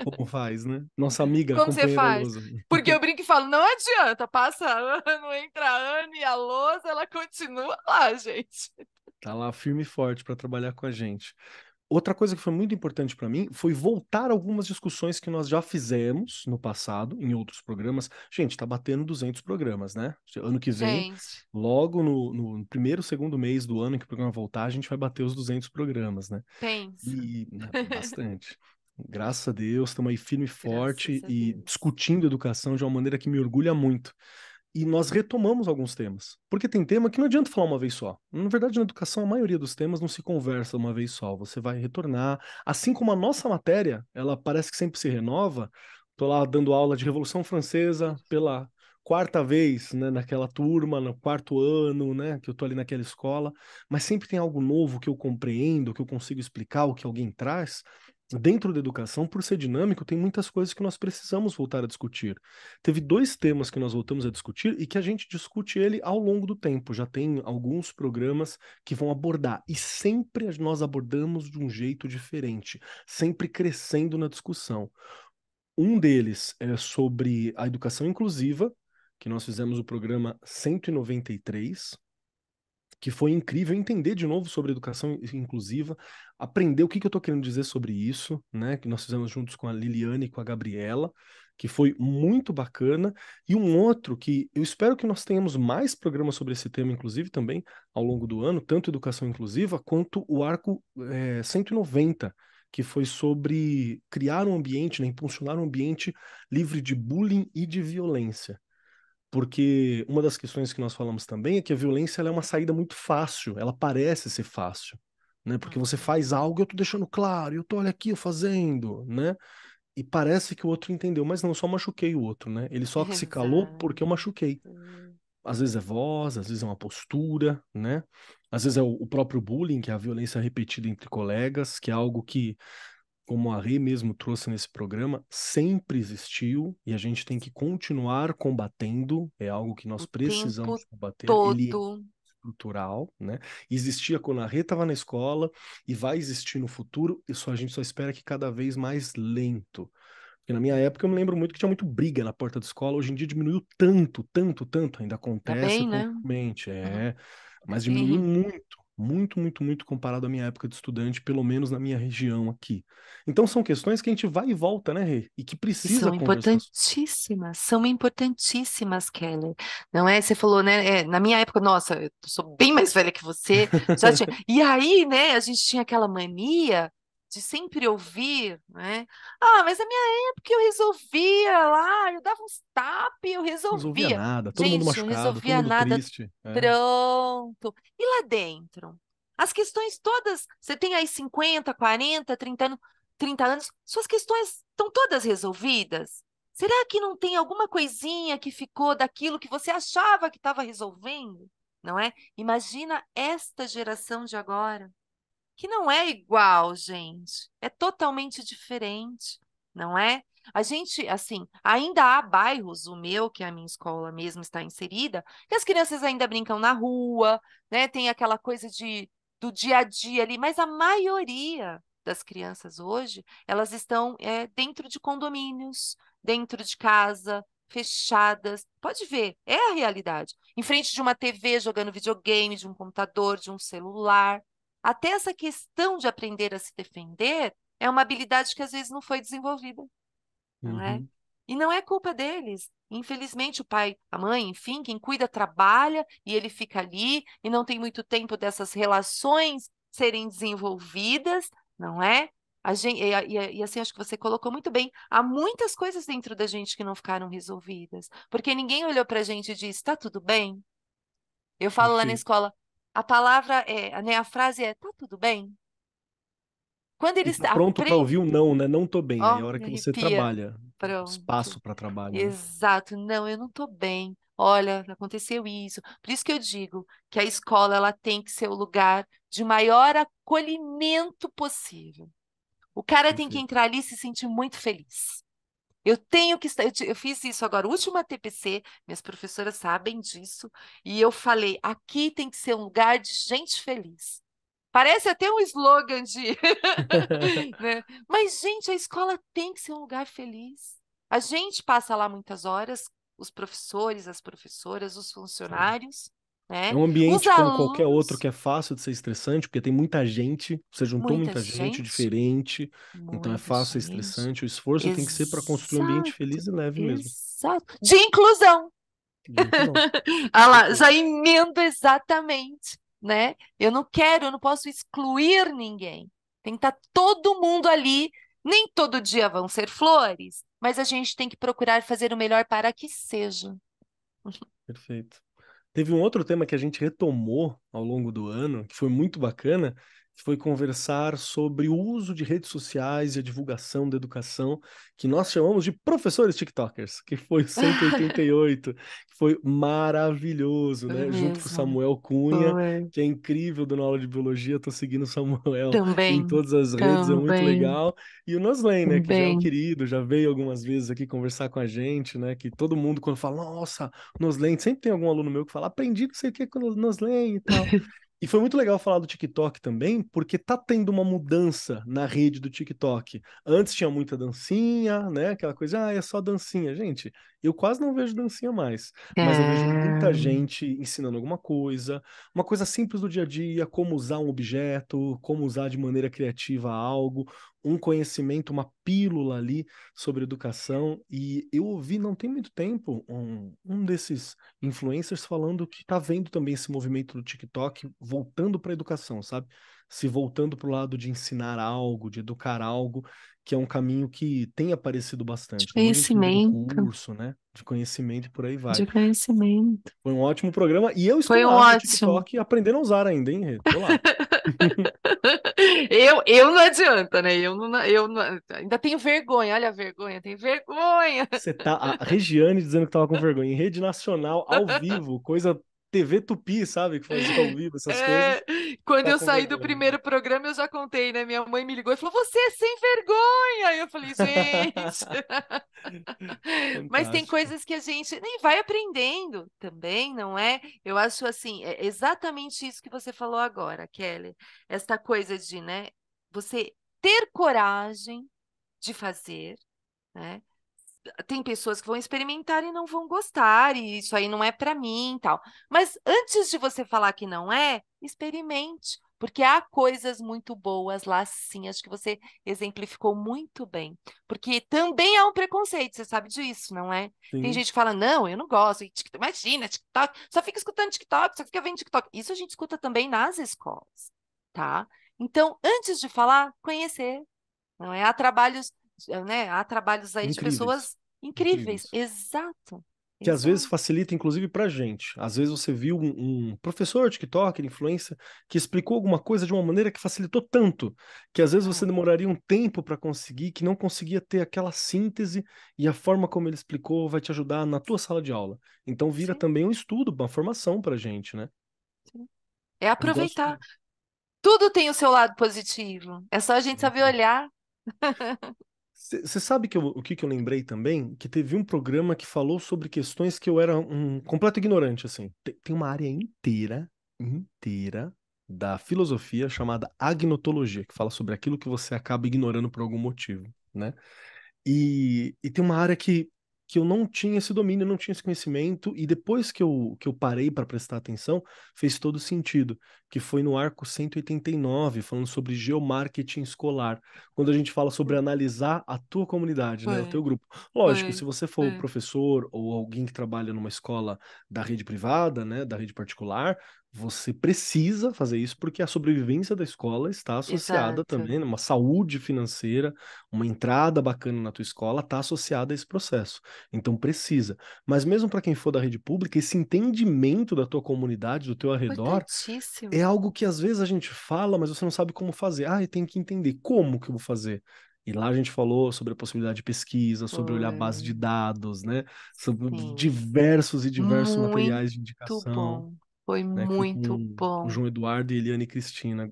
Como faz, né? Nossa amiga, como você companheira faz? Lousa. Porque eu brinco e falo, não adianta, passa ano, entra ano e a lousa, ela continua lá, gente. Tá lá firme e forte para trabalhar com a gente. Outra coisa que foi muito importante para mim foi voltar a algumas discussões que nós já fizemos no passado, em outros programas. Gente, tá batendo 200 programas, né? Ano que vem, Gente, logo no primeiro, segundo mês do ano que o programa voltar, a gente vai bater os 200 programas, né? pensa. E né, bastante. Graças a Deus, estamos aí firme e Graças forte a e Deus. discutindo educação de uma maneira que me orgulha muito. E nós retomamos alguns temas. Porque tem tema que não adianta falar uma vez só. Na verdade, na educação, a maioria dos temas não se conversa uma vez só. Você vai retornar. Assim como a nossa matéria, ela parece que sempre se renova. Estou lá dando aula de Revolução Francesa pela quarta vez, né, naquela turma, no quarto ano, né, que eu estou ali naquela escola. Mas sempre tem algo novo que eu compreendo, que eu consigo explicar, o que alguém traz. Dentro da educação, por ser dinâmico, tem muitas coisas que nós precisamos voltar a discutir. Teve dois temas que nós voltamos a discutir e que a gente discute ele ao longo do tempo. Já tem alguns programas que vão abordar, e sempre nós abordamos de um jeito diferente, sempre crescendo na discussão. Um deles é sobre a educação inclusiva, que nós fizemos o programa 193, que foi incrível entender de novo sobre educação inclusiva, aprender o que que eu estou querendo dizer sobre isso, né? Que nós fizemos juntos com a Liliane e com a Gabriela, que foi muito bacana. E um outro que eu espero que nós tenhamos mais programas sobre esse tema, inclusive também ao longo do ano, tanto educação inclusiva quanto o Arco 190, que foi sobre criar um ambiente, né, impulsionar um ambiente livre de bullying e de violência. Porque uma das questões que nós falamos também é que a violência ela é uma saída muito fácil, ela parece ser fácil, né? Porque você faz Uhum. algo, eu tô deixando claro, eu tô olha aqui eu fazendo, né? E parece que o outro entendeu, mas não, eu só machuquei o outro, né? Ele só se calou Exato. porque eu machuquei. Às vezes é voz, às vezes é uma postura, né? Às vezes é o próprio bullying, que é a violência repetida entre colegas, que é algo que como a Rê mesmo trouxe nesse programa, sempre existiu e a gente tem que continuar combatendo, é algo que nós O tempo precisamos combater, ele é todo. estrutural, né? Existia quando a Rê estava na escola e vai existir no futuro, e só a gente só espera que cada vez mais lento. Porque na minha época eu me lembro muito que tinha muito briga na porta da escola, hoje em dia diminuiu tanto, tanto, tanto, ainda Tá acontece bem, né? pontualmente, Uhum. mas diminuiu Sim. muito, muito, muito, muito comparado à minha época de estudante, pelo menos na minha região aqui. Então são questões que a gente vai e volta, né, Rê? E que E precisa conversar. são importantíssimas, Keller. Não é? Você falou, né? Na minha época, nossa, eu sou bem mais velha que você, já tinha. E aí, né, a gente tinha aquela mania de sempre ouvir, né? Ah, mas na minha época eu resolvia lá, eu dava uns tapas, eu Não resolvia resolvia. nada, todo mundo Gente, não machucado, todo resolvia mundo nada. triste. É. Pronto. E lá dentro? As questões todas, você tem aí 50, 40, 30 anos, suas questões estão todas resolvidas? Será que não tem alguma coisinha que ficou daquilo que você achava que estava resolvendo? Não é? Imagina esta geração de agora, que não é igual, gente. É totalmente diferente, não é? A gente, assim, ainda há bairros, o meu, que é a minha escola mesmo está inserida, que as crianças ainda brincam na rua, né? Tem aquela coisa do dia a dia ali, mas a maioria das crianças hoje, elas estão dentro de condomínios, dentro de casa, fechadas. Pode ver, é a realidade. Em frente de uma TV, jogando videogame, de um computador, de um celular. Até essa questão de aprender a se defender é uma habilidade que às vezes não foi desenvolvida, não é? Uhum. E não é culpa deles. Infelizmente, o pai, a mãe, enfim, quem cuida trabalha e ele fica ali e não tem muito tempo dessas relações serem desenvolvidas, não é? E assim, acho que você colocou muito bem, há muitas coisas dentro da gente que não ficaram resolvidas, porque ninguém olhou para a gente e disse, tá tudo bem? Eu falo lá na Perfeito. escola, a palavra né, a frase é, tá tudo bem? Quando E eles tá pronto para ouvir o não, né? Não tô bem. Aí é ó, a hora me que você arrepia. trabalha, Pronto. espaço para trabalho, né? Exato. Não, eu não tô bem. Olha, aconteceu isso. Por isso que eu digo que a escola ela tem que ser o lugar de maior acolhimento possível. O cara tem que Perfeito. entrar ali e se sentir muito feliz. Eu tenho que estar. Eu fiz isso agora, o último TPC, minhas professoras sabem disso, e eu falei: aqui tem que ser um lugar de gente feliz. Parece até um slogan de. Né? Mas, gente, a escola tem que ser um lugar feliz. A gente passa lá muitas horas, os professores, as professoras, os Sim. funcionários, É né? um Os ambiente como qualquer outro alunos, que é fácil de ser estressante, porque tem muita gente, você juntou muita muita gente gente, diferente, então é muita fácil ser gente. estressante. O esforço tem que ser para construir um ambiente Exato, feliz e leve mesmo, exato. De inclusão. de inclusão. Ah lá, Perfeito. já emendo exatamente, né? Eu não posso excluir ninguém. Tem que estar todo mundo ali. Nem todo dia vão ser flores, mas a gente tem que procurar fazer o melhor para que seja. Perfeito. Teve um outro tema que a gente retomou ao longo do ano, que foi muito bacana, que foi conversar sobre o uso de redes sociais e a divulgação da educação, que nós chamamos de professores TikTokers, que foi o 188, que foi maravilhoso, Foi né? Junto com o mesmo. Samuel Cunha, Foi. que é incrível dando aula de biologia, estou seguindo o Samuel em Também, todas as redes, é muito também, legal. E o Noslen, né, que já é um também. querido, já veio algumas vezes aqui conversar com a gente, né, que todo mundo quando fala, nossa, Noslen, sempre tem algum aluno meu que fala, aprendi não sei o que com Noslen e tal. E foi muito legal falar do TikTok também, porque tá tendo uma mudança na rede do TikTok. Antes tinha muita dancinha, né? Aquela coisa, é só dancinha. Gente, eu quase não vejo dancinha mais, mas eu vejo muita É, gente ensinando alguma coisa, uma coisa simples do dia a dia, como usar um objeto, como usar de maneira criativa algo, um conhecimento, uma pílula ali sobre educação. E eu ouvi, não tem muito tempo, um desses influencers falando que tá vendo também esse movimento do TikTok voltando para a educação, sabe? Se voltando para o lado de ensinar algo, de educar algo, que é um caminho que tem aparecido de bastante. Tem um monte de gente vendendo conhecimento, curso, né? De conhecimento e por aí vai. de conhecimento. Foi um ótimo programa e eu estou Foi um lá no ótimo. TikTok aprendendo a usar ainda, hein, Rê? Tô lá. Eu não adianta, né? Ainda tenho vergonha, olha a vergonha, tenho vergonha. Você tá, a Regiane dizendo que tava com vergonha em rede nacional, ao vivo, coisa TV Tupi, sabe? Que fazia ao vivo essas coisas, É, quando tá eu com saí do vergonha. primeiro programa, eu já contei, né? Minha mãe me ligou e falou: Você é sem vergonha! Eu falei: Gente, mas tem Fantástico. coisas que a gente nem vai aprendendo também, não é? Eu acho assim, é exatamente isso que você falou agora, Kelly. Esta coisa de, né, você ter coragem de fazer, né? Tem pessoas que vão experimentar e não vão gostar, e isso aí não é para mim, e tal. Mas antes de você falar que não é, experimente, porque há coisas muito boas lá, sim. Acho que você exemplificou muito bem. Porque também há um preconceito, você sabe disso, não é? Tem Sim, gente que fala, não, eu não gosto. Imagina, TikTok, só fica escutando TikTok, só fica vendo TikTok. Isso a gente escuta também nas escolas, tá? Então, antes de falar, conhecer, não é? Há trabalhos aí de incríveis. pessoas incríveis. Incríveis. Exato, Que às vezes exato. facilita, inclusive, pra gente. Às vezes você viu um professor TikToker, influencer, que explicou alguma coisa de uma maneira que facilitou tanto, que às vezes você É, demoraria um tempo para conseguir, que não conseguia ter aquela síntese, e a forma como ele explicou vai te ajudar na tua sala de aula. Então vira sim, também um estudo, uma formação pra gente, né? sim. É Eu gosto aproveitar. de. Tudo tem o seu lado positivo. É só a gente saber olhar. Você sabe que o que que eu lembrei também? Que teve um programa que falou sobre questões que eu era um completo ignorante, assim. Tem uma área inteira da filosofia chamada agnotologia, que fala sobre aquilo que você acaba ignorando por algum motivo, né? E tem uma área que eu não tinha esse domínio, não tinha esse conhecimento, e depois que eu parei para prestar atenção, fez todo sentido, que foi no arco 189, falando sobre geomarketing escolar, quando a gente fala sobre analisar a tua comunidade, né, o teu Foi, grupo. Lógico, se foi, você for foi. professor ou alguém que trabalha numa escola da rede privada, né, da rede particular, Você precisa fazer isso porque a sobrevivência da escola está associada Exato. também, né, uma saúde financeira, uma entrada bacana na tua escola está associada a esse processo. Então precisa. Mas mesmo para quem for da rede pública, esse entendimento da tua comunidade, do teu arredor, é Importantíssimo. algo que às vezes a gente fala, mas você não sabe como fazer. Ah, eu tenho que entender como que eu vou fazer. E lá a gente falou sobre a possibilidade de pesquisa, sobre olhar a base de Foi, dados, né? Sobre sim. diversos e diversos Muito materiais de indicação, bom. Foi né? Que foi muito com o bom. João Eduardo e Eliane Cristina.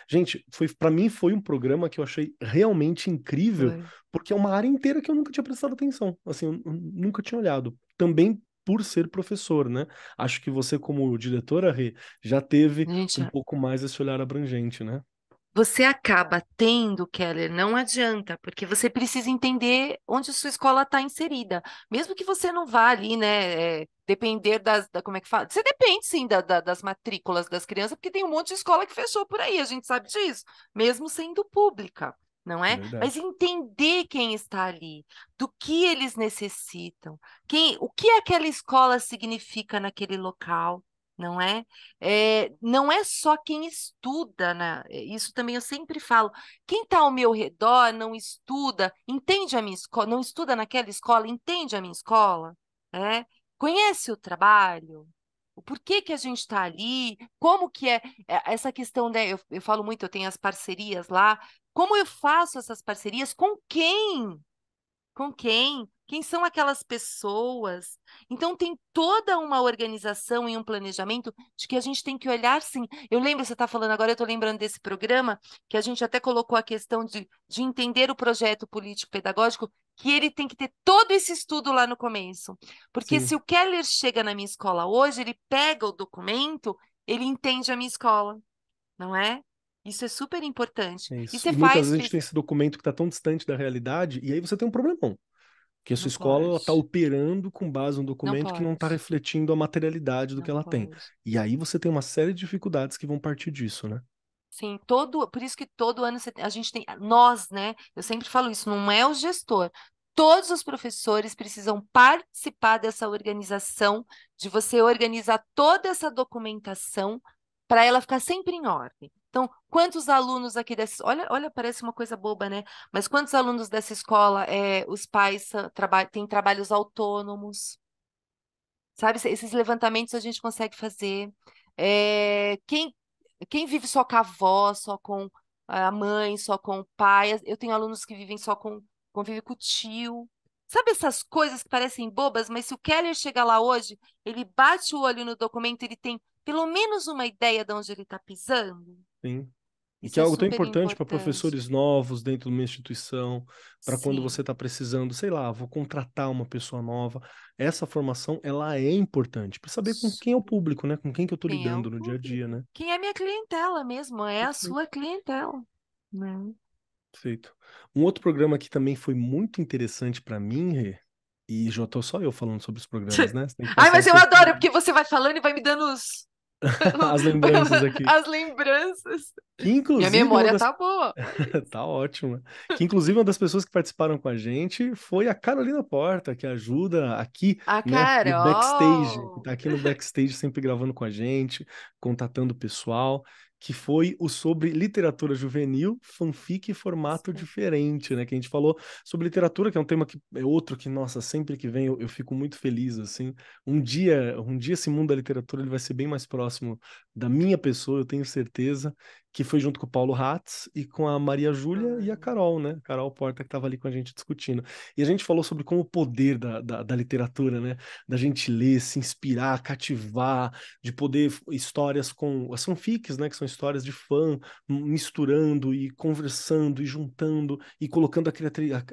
Gente, foi para mim foi um programa que eu achei realmente incrível, Foi. porque é uma área inteira que eu nunca tinha prestado atenção. Assim, eu nunca tinha olhado. Também por ser professor, né? Acho que você, como diretora, Rê, já teve Gente, um pouco mais esse olhar abrangente, né? você acaba tendo, Keller, não adianta, porque você precisa entender onde a sua escola está inserida. Mesmo que você não vá ali, né, depender como é que fala? Você depende, sim, das matrículas das crianças, porque tem um monte de escola que fechou por aí, a gente sabe disso, mesmo sendo pública, não é? Mas Verdade. entender quem está ali, do que eles necessitam, o que aquela escola significa naquele local. Não é? Não é só quem estuda, né? Isso também eu sempre falo. Quem está ao meu redor não estuda, entende a minha escola, não estuda naquela escola, entende a minha escola, é? Conhece o trabalho, o porquê que a gente está ali, como que essa questão, né? Eu falo muito, eu tenho as parcerias lá. Como eu faço essas parcerias? Com quem? Com quem? Quem são aquelas pessoas? Então, tem toda uma organização e um planejamento de que a gente tem que olhar, sim. Eu lembro, você está falando agora, eu estou lembrando desse programa, que a gente até colocou a questão de entender o projeto político-pedagógico, que ele tem que ter todo esse estudo lá no começo. Porque se Sim, o Keller chega na minha escola hoje, ele pega o documento, ele entende a minha escola, não é? Isso é super importante. é E isso. você E muitas faz vezes a gente tem esse documento que está tão distante da realidade, e aí você tem um problemão. Que a sua Não escola está pode. operando com base em um Não documento que não está pode. refletindo a materialidade do que Não ela tem. pode. E aí você tem uma série de dificuldades que vão partir disso, né? Sim, por isso que todo ano a gente tem, nós, né? Eu sempre falo isso, não é o gestor. Todos os professores precisam participar dessa organização, de você organizar toda essa documentação para ela ficar sempre em ordem. Então, quantos alunos aqui dessa, olha, parece uma coisa boba, né? Mas quantos alunos dessa escola, os pais têm trabalhos autônomos? Sabe, esses levantamentos a gente consegue fazer. Quem vive só com a avó, só com a mãe, só com o pai? Eu tenho alunos que vivem só convivem com o tio. Sabe essas coisas que parecem bobas, mas se o Keller chegar lá hoje, ele bate o olho no documento, ele tem pelo menos uma ideia de onde ele está pisando. Sim. E que Isso é é algo tão super importante para importante. professores novos dentro de uma instituição, para quando você Sim, está precisando, sei lá, vou contratar uma pessoa nova. Essa formação, ela é importante para saber com quem é o público, né? Com quem que eu estou quem é o lidando no dia a dia, público? né? Quem é minha clientela mesmo? É a sua Perfeito. clientela, né? Perfeito. Um outro programa que também foi muito interessante para mim, Rê, e já tô só eu falando sobre os programas, né? Você tem que Ai, passar um mas eu pouquinho adoro, porque você vai falando e vai me dando as lembranças aqui. as lembranças. Que Minha inclusive uma memória das tá boa. tá ótima. Que inclusive uma das pessoas que participaram com a gente foi a Carolina Porta, que ajuda aqui, A né, no backstage, que Carol. tá aqui no backstage sempre gravando com a gente, contatando o pessoal, que foi o sobre literatura juvenil, fanfic e formato diferente, né, que a gente falou sobre literatura, que é um tema que é outro que, nossa, sempre que vem eu fico muito feliz, assim. Um dia esse mundo da literatura ele vai ser bem mais próximo da minha pessoa, eu tenho certeza que foi junto com o Paulo Hatz e com a Maria Júlia e a Foi. Carol, né? Carol Porta, que estava ali com a gente discutindo. E a gente falou sobre como o poder da literatura, né? Da gente ler, se inspirar, cativar, de poder histórias com as fanfics, né? Que são histórias de fã, misturando e conversando e juntando e colocando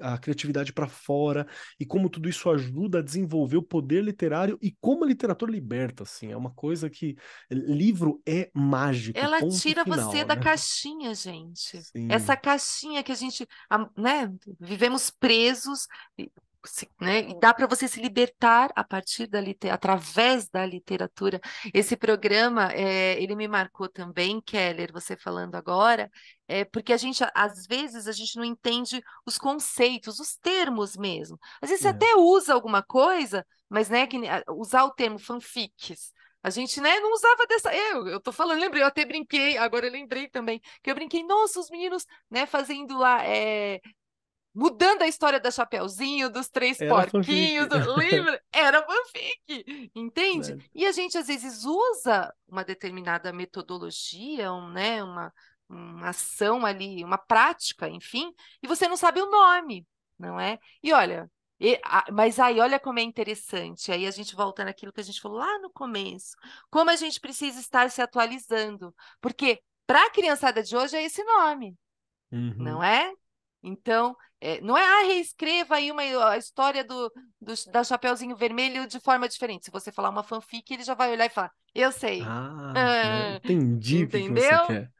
a criatividade para fora e como tudo isso ajuda a desenvolver o poder literário e como a literatura liberta, assim. É uma coisa que livro é mágico, Ela ponto tira você final, da né? caixinha, gente. Essa Sim, caixinha que a gente, né, vivemos presos, né, e dá para você se libertar a partir através da literatura. Esse programa, ele me marcou também, Keller, você falando agora, porque às vezes, a gente não entende os conceitos, os termos mesmo. Às vezes você é, até usa alguma coisa, mas, né, usar o termo fanfics. A gente, né, não usava dessa. Eu tô falando, lembrei, eu até brinquei, agora eu lembrei também, que eu brinquei, nossa, os meninos, né, fazendo lá, mudando a história da Chapeuzinho, dos três Era fanfic. porquinhos, lembra? Era fanfic, entende? Né? E a gente às vezes usa uma determinada metodologia, né, uma ação ali, uma prática, enfim, e você não sabe o nome, não é? E olha, mas aí olha como é interessante, aí a gente volta naquilo que a gente falou lá no começo, como a gente precisa estar se atualizando, porque para a criançada de hoje é esse nome, não Uhum. é? Então, não é, reescreva aí a história da Chapeuzinho Vermelho de forma diferente. Se você falar uma fanfic, ele já vai olhar e falar, eu sei. Ah, né? Ah, Entendi o que você entendeu? quer.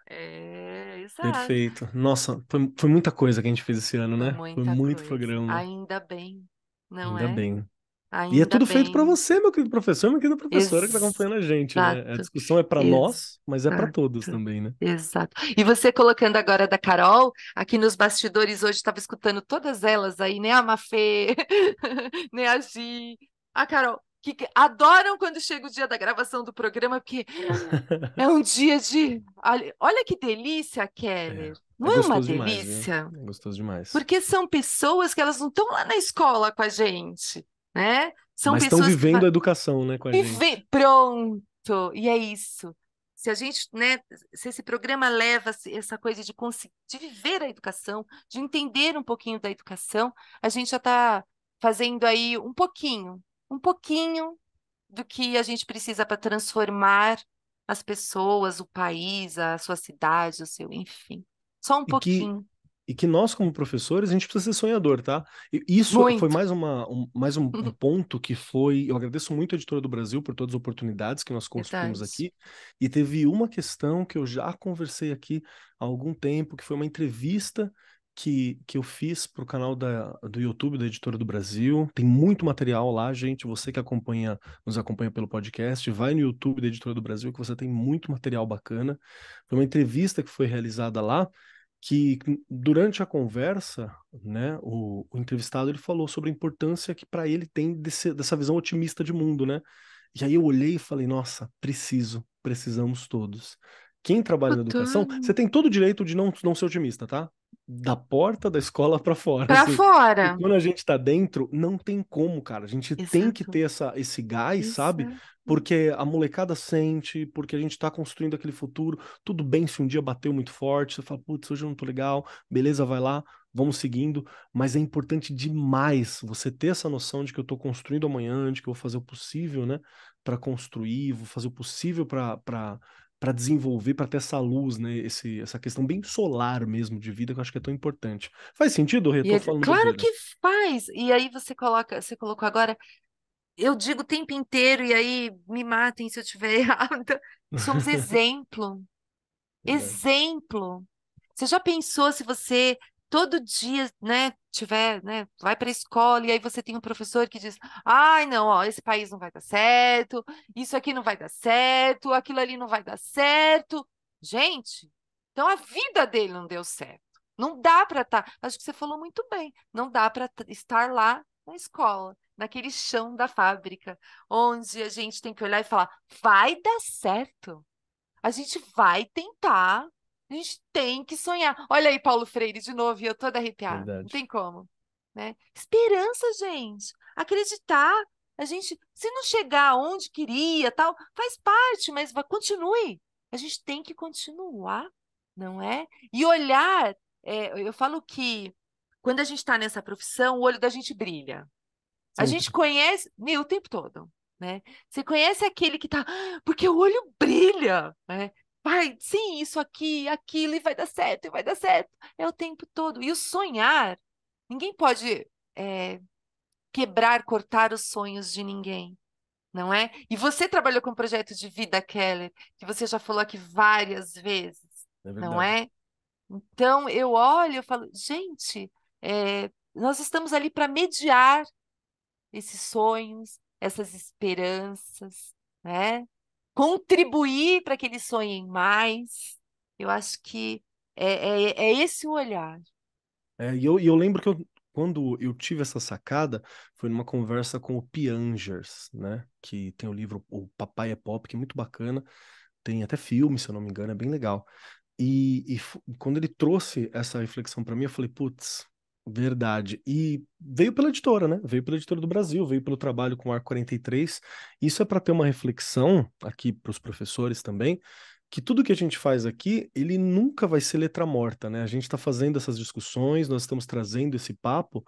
Exato. Perfeito. Nossa, foi muita coisa que a gente fez esse ano, Foi né? Foi muita muito coisa. programa. Ainda bem, não Ainda é? bem. E é Ainda tudo feito para bem. você, meu querido professor, minha querida professora que está acompanhando a gente, né? A Exato, discussão é para nós, mas é para exato. todos também, né? Exato. E você colocando agora da Carol, aqui nos bastidores hoje estava escutando todas elas aí, né? A Mafê, né? A Gi, a Carol, que adoram quando chega o dia da gravação do programa, porque é um dia de. Olha que delícia, É, Keller. é Não é uma gostoso demais, viu? delícia? É gostoso demais. Porque são pessoas que elas não estão lá na escola com a gente, né? São Mas estão pessoas que vivendo a educação, né, com a e gente. pronto, e é isso. Se a gente, né, se esse programa leva essa coisa de conseguir, de viver a educação, de entender um pouquinho da educação, a gente já está fazendo aí um pouquinho do que a gente precisa para transformar as pessoas, o país, a sua cidade, o seu, enfim. Só um E que pouquinho, E que nós, como professores, a gente precisa ser sonhador, tá? E isso foi muito. mais, um ponto que foi. Eu agradeço muito a Editora do Brasil por todas as oportunidades que nós construímos Verdade. aqui. E teve uma questão que eu já conversei aqui há algum tempo, que foi uma entrevista que eu fiz para o canal do YouTube da Editora do Brasil. Tem muito material lá, gente. Você que nos acompanha pelo podcast, vai no YouTube da Editora do Brasil, que você tem muito material bacana. Foi uma entrevista que foi realizada lá que durante a conversa, né, o entrevistado ele falou sobre a importância que para ele tem dessa visão otimista de mundo, né? E aí eu olhei e falei, nossa, precisamos todos. Quem trabalha na educação, você Botando tem todo o direito de não ser otimista, tá? Da porta da escola para fora, para assim. E fora. quando a gente tá dentro, não tem como, cara. A gente tem que Exato. ter esse gás, sabe? Exato. Porque a molecada sente, porque a gente tá construindo aquele futuro. Tudo bem se um dia bateu muito forte, você fala, putz, hoje eu não tô legal, beleza, vai lá, vamos seguindo. Mas é importante demais você ter essa noção de que eu tô construindo amanhã, de que eu vou fazer o possível, né, para construir, vou fazer o possível para desenvolver, para ter essa luz, né, essa questão bem solar mesmo de vida que eu acho que é tão importante. Faz sentido, Rê? E Tô ele, falando claro bobeira. que faz. E aí você colocou agora, eu digo o tempo inteiro, e aí me matem se eu estiver errada. Somos exemplo. Verdade. Exemplo. Você já pensou se você todo dia, né, tiver, né, vai para a escola e aí você tem um professor que diz: "Ai, não, ó, esse país não vai dar certo, isso aqui não vai dar certo, aquilo ali não vai dar certo". Gente, então a vida dele não deu certo. Não dá para estar, acho que você falou muito bem, não dá para estar lá na escola, naquele chão da fábrica, onde a gente tem que olhar e falar: "Vai dar certo". A gente vai tentar. A gente tem que sonhar. Olha aí, Paulo Freire, de novo, e eu toda arrepiada. Não Verdade. tem como, né? Esperança, gente. Acreditar. A gente, se não chegar onde queria, tal, faz parte, mas continue. A gente tem que continuar, não é? E olhar. Eu falo que quando a gente está nessa profissão, o olho da gente brilha. A gente Sempre. conhece, meu, o tempo todo, né? Você conhece aquele que tá, porque o olho brilha, né? Vai, sim, isso aqui, aquilo, e vai dar certo, e vai dar certo. É o tempo todo. E o sonhar, ninguém pode quebrar, cortar os sonhos de ninguém, não é? E você trabalhou com um projeto de vida, Keller, que você já falou aqui várias vezes, É não verdade. é? Então, eu olho e eu falo, gente, nós estamos ali para mediar esses sonhos, essas esperanças, né? Contribuir para que eles sonhem mais. Eu acho que é esse o olhar. E eu lembro que quando eu tive essa sacada, foi numa conversa com o Piangers, né? Que tem o livro O Papai é Pop, que é muito bacana. Tem até filme, se eu não me engano, é bem legal. Quando ele trouxe essa reflexão para mim, eu falei, putz, verdade. E veio pela editora, né? Veio pela editora do Brasil, veio pelo trabalho com o Arco 43. Isso é para ter uma reflexão aqui para os professores também, que tudo que a gente faz aqui, ele nunca vai ser letra morta, né? A gente está fazendo essas discussões, nós estamos trazendo esse papo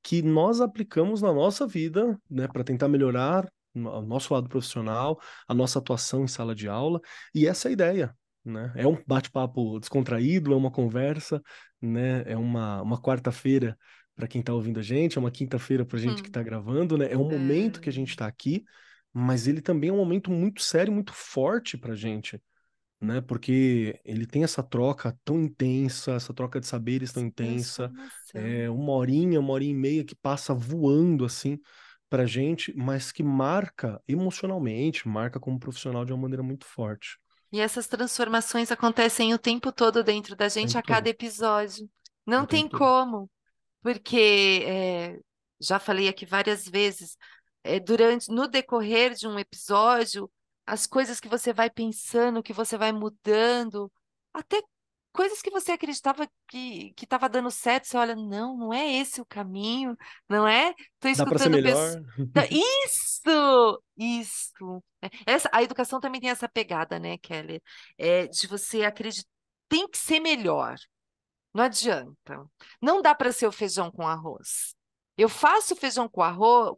que nós aplicamos na nossa vida, né, para tentar melhorar o nosso lado profissional, a nossa atuação em sala de aula, e essa é a ideia, né? É um bate-papo descontraído, é uma conversa, né? É uma quarta-feira para quem está ouvindo a gente, é uma quinta-feira para a gente que Hum, está gravando, né? É um momento que a gente está aqui, mas ele também é um momento muito sério, muito forte para a gente, né? Porque ele tem essa troca tão intensa, essa troca de saberes tão intensa, transformação. uma horinha e meia que passa voando assim pra gente, mas que marca emocionalmente, marca como profissional de uma maneira muito forte. E essas transformações acontecem o tempo todo dentro da O gente, tempo a cada todo, episódio. Não o tem tempo todo. como, porque já falei aqui várias vezes, no decorrer de um episódio, as coisas que você vai pensando, que você vai mudando, até coisas que você acreditava que estava dando certo, você olha, não, não é esse o caminho, não é? Estou Dá pra ser escutando pessoas. melhor? Isso! A educação também tem essa pegada, né, Kelly? De você acreditar, tem que ser melhor. Não adianta. Não dá para ser o feijão com arroz. Eu faço feijão com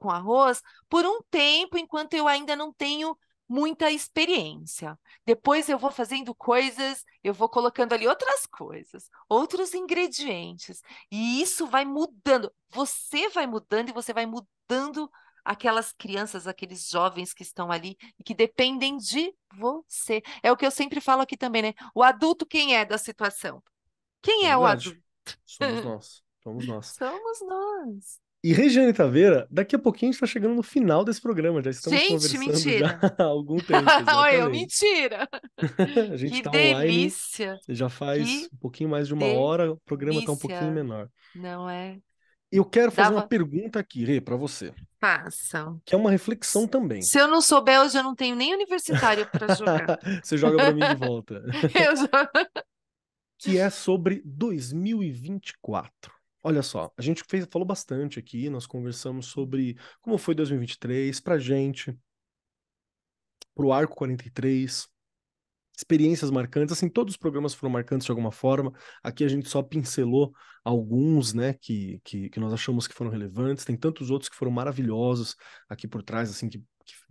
arroz por um tempo, enquanto eu ainda não tenho muita experiência. Depois eu vou fazendo coisas, eu vou colocando ali outras coisas, outros ingredientes. E isso vai mudando. Você vai mudando e você vai mudando aquelas crianças, aqueles jovens que estão ali e que dependem de você. É o que eu sempre falo aqui também, né? O adulto, quem é da situação? É Quem é o verdade. adulto? Somos nós. Somos nós. Somos nós. E Regiane Taveira, daqui a pouquinho a gente está chegando no final desse programa. Já estamos Gente, conversando já mentira. há algum tempo, Olha eu, exatamente. mentira. A gente Que está online delícia. já faz Que um pouquinho mais de uma hora, o programa está um pouquinho delícia. menor. Não é? Eu quero fazer uma Dava. pergunta aqui, Rê, para você, Passa. que é uma reflexão também. Se eu não souber, hoje eu não tenho nem universitário para jogar. Você joga para mim de volta. Eu já... Que é sobre 2024. Olha só, a gente falou bastante aqui, nós conversamos sobre como foi 2023 pra gente, pro Arco 43, experiências marcantes, assim, todos os programas foram marcantes de alguma forma. Aqui a gente só pincelou alguns, né, que nós achamos que foram relevantes. Tem tantos outros que foram maravilhosos aqui por trás, assim,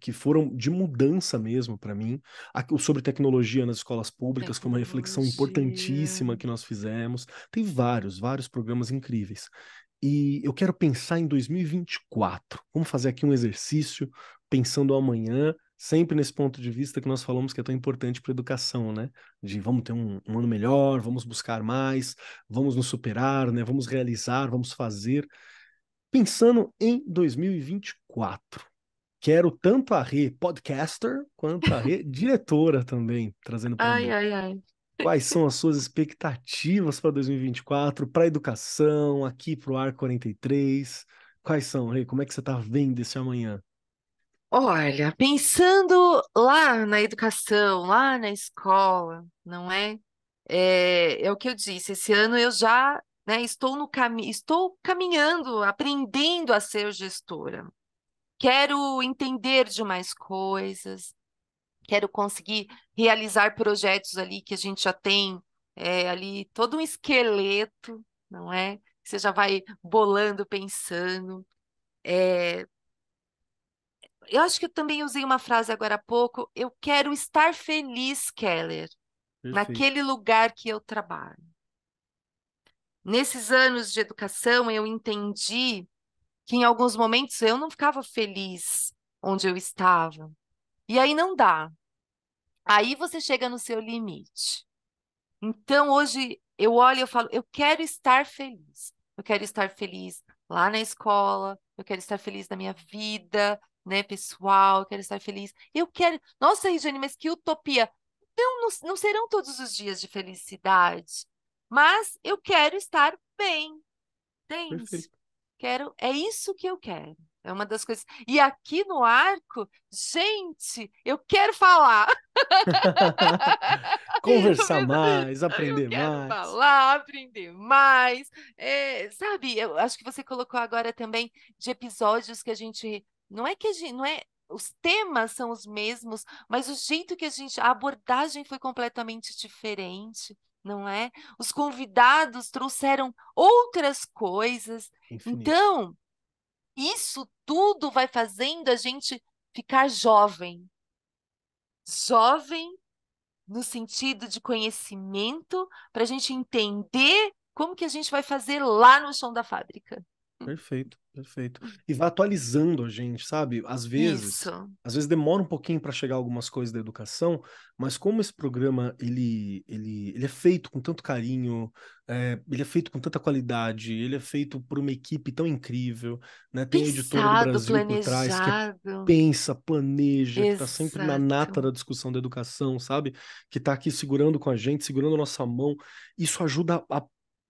que foram de mudança mesmo para mim. O sobre tecnologia nas escolas públicas foi uma reflexão Tecnologia. importantíssima que nós fizemos. Tem vários programas incríveis. E eu quero pensar em 2024. Vamos fazer aqui um exercício pensando amanhã, sempre nesse ponto de vista que nós falamos que é tão importante para a educação, né? De vamos ter um ano melhor, vamos buscar mais, vamos nos superar, né? Vamos realizar, vamos fazer. Pensando em 2024. Quero tanto a Rê podcaster quanto a Rê diretora também, trazendo para Ai, mim. ai, ai. Quais são as suas expectativas para 2024, para a educação, aqui para o Ar 43? Quais são, Rê? Como é que você está vendo esse amanhã? Olha, pensando lá na educação, lá na escola, não é? É o que eu disse, esse ano eu já, né, estou no caminho, estou caminhando, aprendendo a ser gestora. Quero entender de mais coisas, quero conseguir realizar projetos ali que a gente já tem ali todo um esqueleto, não é? Você já vai bolando, pensando. Eu acho que eu também usei uma frase agora há pouco. Eu quero estar feliz, Keller, Perfeito. naquele lugar que eu trabalho. Nesses anos de educação, eu entendi que em alguns momentos eu não ficava feliz onde eu estava. E aí não dá. Aí você chega no seu limite. Então hoje eu olho e eu falo, eu quero estar feliz. Eu quero estar feliz lá na escola, eu quero estar feliz na minha vida, né, pessoal, eu quero estar feliz. Eu quero. Nossa, Regiane, mas que utopia! Não serão todos os dias de felicidade, mas eu quero estar bem, entende? Perfeito. é isso que eu quero. É uma das coisas. E aqui no Arco, gente, eu quero falar. Conversar mais, Eu aprender quero mais. falar, aprender mais. Sabe, eu acho que você colocou agora também de episódios que a gente. Não é que a gente. Não é, os temas são os mesmos, mas o jeito que a gente. A abordagem foi completamente diferente, não é? Os convidados trouxeram outras coisas. Infinito. Então, isso tudo vai fazendo a gente ficar jovem. Jovem no sentido de conhecimento, para a gente entender como que a gente vai fazer lá no chão da fábrica. Perfeito, perfeito. E vai atualizando a gente, sabe? Isso, Às vezes demora um pouquinho para chegar algumas coisas da educação, mas como esse programa ele é feito com tanto carinho, ele é feito com tanta qualidade, ele é feito por uma equipe tão incrível, né? Tem a Editora do pensado, Brasil por trás que planejado, pensa, planeja, que está sempre na nata exato. da discussão da educação, sabe? Que está aqui segurando com a gente, segurando a nossa mão. Isso ajuda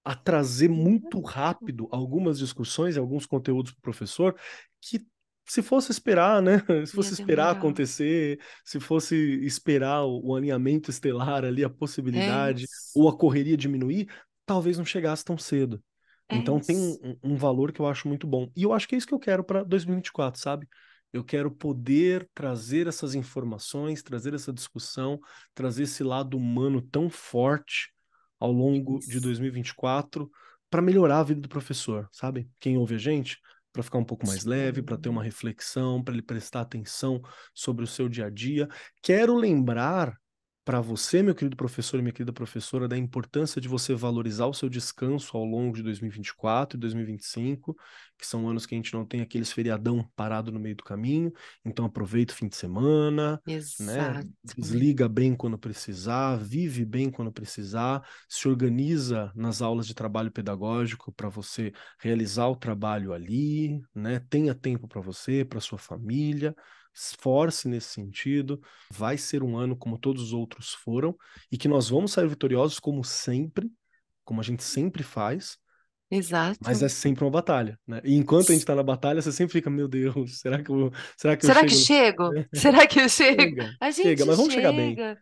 a trazer muito rápido algumas discussões e alguns conteúdos para o professor que se fosse esperar, né? Se Ia fosse esperar demorar. acontecer, se fosse esperar o alinhamento estelar ali, a É possibilidade, isso, ou a correria diminuir, talvez não chegasse tão cedo. é Então tem isso. um valor que eu acho muito bom. E eu acho que é isso que eu quero para 2024, sabe? Eu quero poder trazer essas informações, trazer essa discussão, trazer esse lado humano tão forte ao longo de Isso. 2024 para melhorar a vida do professor, sabe? Quem ouve a gente, para ficar um pouco mais leve, para ter uma Sim. reflexão, para ele prestar atenção sobre o seu dia a dia. Quero lembrar para você, meu querido professor e minha querida professora, da importância de você valorizar o seu descanso ao longo de 2024 e 2025, que são anos que a gente não tem aqueles feriadão parado no meio do caminho. Então aproveita o fim de semana, né? Exato. Desliga bem quando precisar, vive bem quando precisar, se organiza nas aulas de trabalho pedagógico para você realizar o trabalho ali, né? Tenha tempo para você, para sua família, esforce nesse sentido. Vai ser um ano como todos os outros foram e que nós vamos sair vitoriosos como sempre, como a gente sempre faz. Mas Exato. é sempre uma batalha, né? E enquanto a gente tá na batalha, você sempre fica, meu Deus, será que eu Será que chego no... chego? Será que eu chego? Chega, A chega, gente mas vamos chegar bem. chega.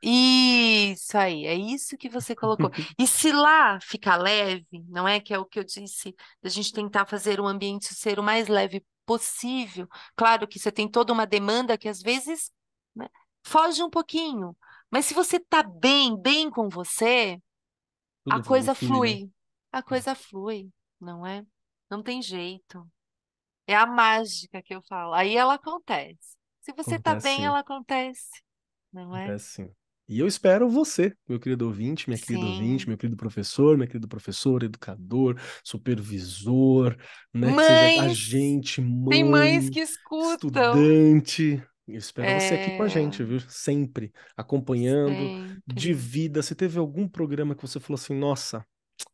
Isso aí, é isso que você colocou. E se lá ficar leve, não é? Que é o que eu disse, da gente tentar fazer o ambiente ser o mais leve possível. Claro que você tem toda uma demanda que às vezes, né, foge um pouquinho. Mas se você tá bem, bem com você, a Tudo coisa flui, né? flui. A coisa flui, não é? Não tem jeito. É a mágica que eu falo. Aí ela acontece. Se você tá Acontece bem, sim, ela acontece, não é? acontece sim. E eu espero você, meu querido ouvinte, minha querida ouvinte, Sim. meu querido professor, meu querido professor, educador, supervisor, né? Que seja Mães, agente, tem mães mãe, que escutam. estudante. Eu espero você aqui com a É, gente, viu? Sempre acompanhando, de sempre. vida. Se teve algum programa que você falou assim, nossa,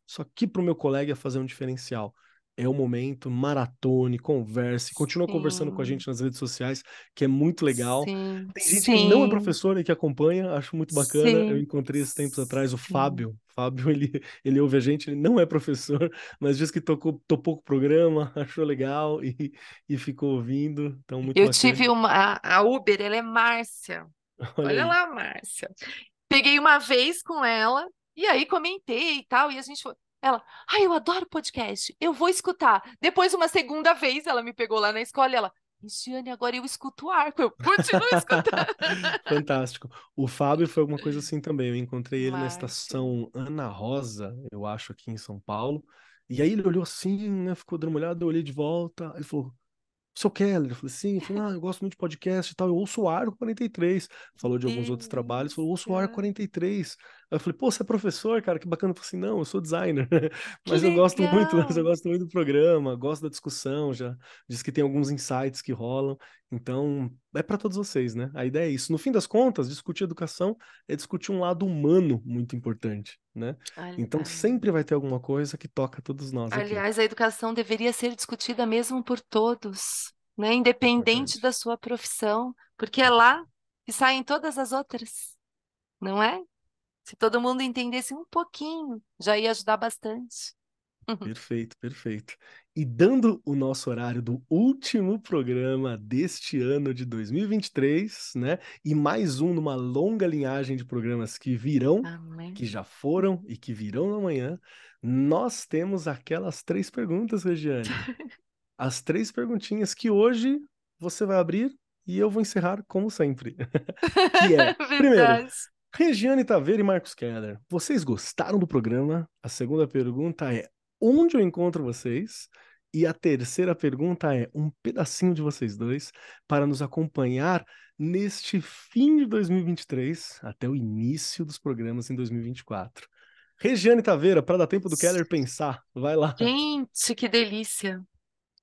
isso aqui para o meu colega ia fazer um diferencial. É o momento, maratone, converse, continua conversando com a Sim, gente nas redes sociais, que é muito legal. sim, Tem gente que não é sim, professor e que acompanha, acho muito bacana. Eu sim, encontrei esses tempos atrás o sim. Fábio. Fábio, ele ouve a gente, ele não é professor, mas diz que topou com o programa, achou legal e ficou ouvindo, então muito Eu bacana. tive a Uber, ela é Márcia. Olha Olha aí, lá, Márcia. Peguei uma vez com ela e aí comentei e tal, e a gente foi. Ela, ai, eu adoro podcast, eu vou escutar. Depois, uma segunda vez, ela me pegou lá na escola e ela, Cristiane, agora eu escuto o Arco, eu continuo escutando. fantástico. O Fábio foi alguma coisa assim também. Eu encontrei ele na Márcia, estação Ana Rosa, eu acho, aqui em São Paulo. E aí ele olhou assim, né? Ficou dando uma olhada, eu olhei de volta. Ele falou: Seu Keller, eu falei, sim, eu falei, eu gosto muito de podcast e tal, eu ouço o Arco 43, que falou de alguns outros trabalhos, falou, eu ouço o Arco delícia. 43. Aí eu falei, pô, você é professor, cara, que bacana. Eu falei assim, não, eu sou designer, Que mas eu gosto muito, mas eu legal. gosto muito do programa, gosto da discussão, já disse que tem alguns insights que rolam, então é para todos vocês, né? A ideia é isso. No fim das contas, discutir educação é discutir um lado humano muito importante, né? Então sempre vai ter alguma coisa que toca todos nós aqui. Aliás, a educação deveria ser discutida mesmo por todos, né? Independente Importante. da sua profissão, porque é lá que saem todas as outras, não é? Se todo mundo entendesse um pouquinho, já ia ajudar bastante. Perfeito, perfeito. E dando o nosso horário do último programa deste ano de 2023, né? E mais um numa longa linhagem de programas que virão, Amém. que já foram e que virão amanhã, nós temos aquelas três perguntas, Regiane. As três perguntinhas que hoje você vai abrir e eu vou encerrar como sempre. Que é, primeiro, Verdade. Regiane Taveira e Marcos Keller, vocês gostaram do programa? A segunda pergunta é: onde eu encontro vocês? E a terceira pergunta é: um pedacinho de vocês dois para nos acompanhar neste fim de 2023 até o início dos programas em 2024. Regiane Taveira, para dar tempo do Keller pensar, vai lá. Gente, que delícia.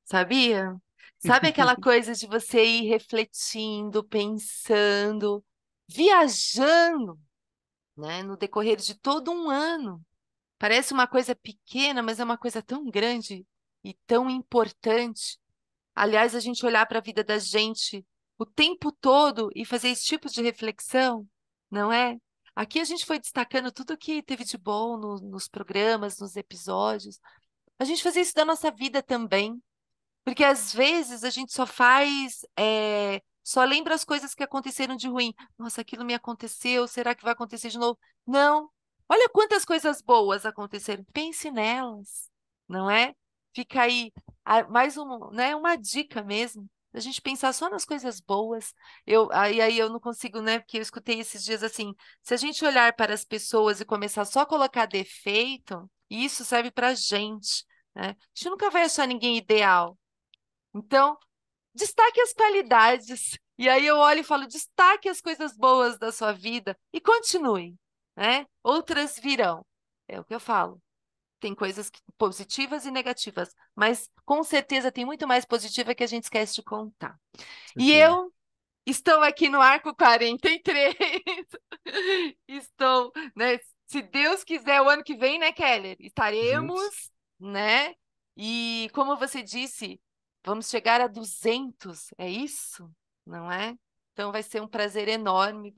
Sabia? Sabe aquela coisa de você ir refletindo, pensando, viajando, né, no decorrer de todo um ano? Parece uma coisa pequena, mas é uma coisa tão grande e tão importante. Aliás, a gente olhar para a vida da gente o tempo todo e fazer esse tipo de reflexão, não é? Aqui a gente foi destacando tudo que teve de bom nos programas, nos episódios. A gente fazer isso da nossa vida também. Porque às vezes a gente só faz, só lembra as coisas que aconteceram de ruim. Nossa, aquilo me aconteceu, será que vai acontecer de novo? Não. Olha quantas coisas boas aconteceram. Pense nelas, não é? Fica aí mais né, uma dica mesmo. A gente pensar só nas coisas boas. Aí eu não consigo, né? Porque eu escutei esses dias assim: se a gente olhar para as pessoas e começar só a colocar defeito, isso serve para a gente, né? A gente nunca vai achar ninguém ideal. Então, destaque as qualidades. E aí eu olho e falo, destaque as coisas boas da sua vida e continue, né? Outras virão. É o que eu falo. Tem coisas positivas e negativas, mas com certeza tem muito mais positiva que a gente esquece de contar. E Certeza. eu estou aqui no Arco 43. Estou, né? Se Deus quiser, o ano que vem, né, Keller? Juntos. Estaremos, né? E como você disse, vamos chegar a 200, é isso? Não é? Então vai ser um prazer enorme.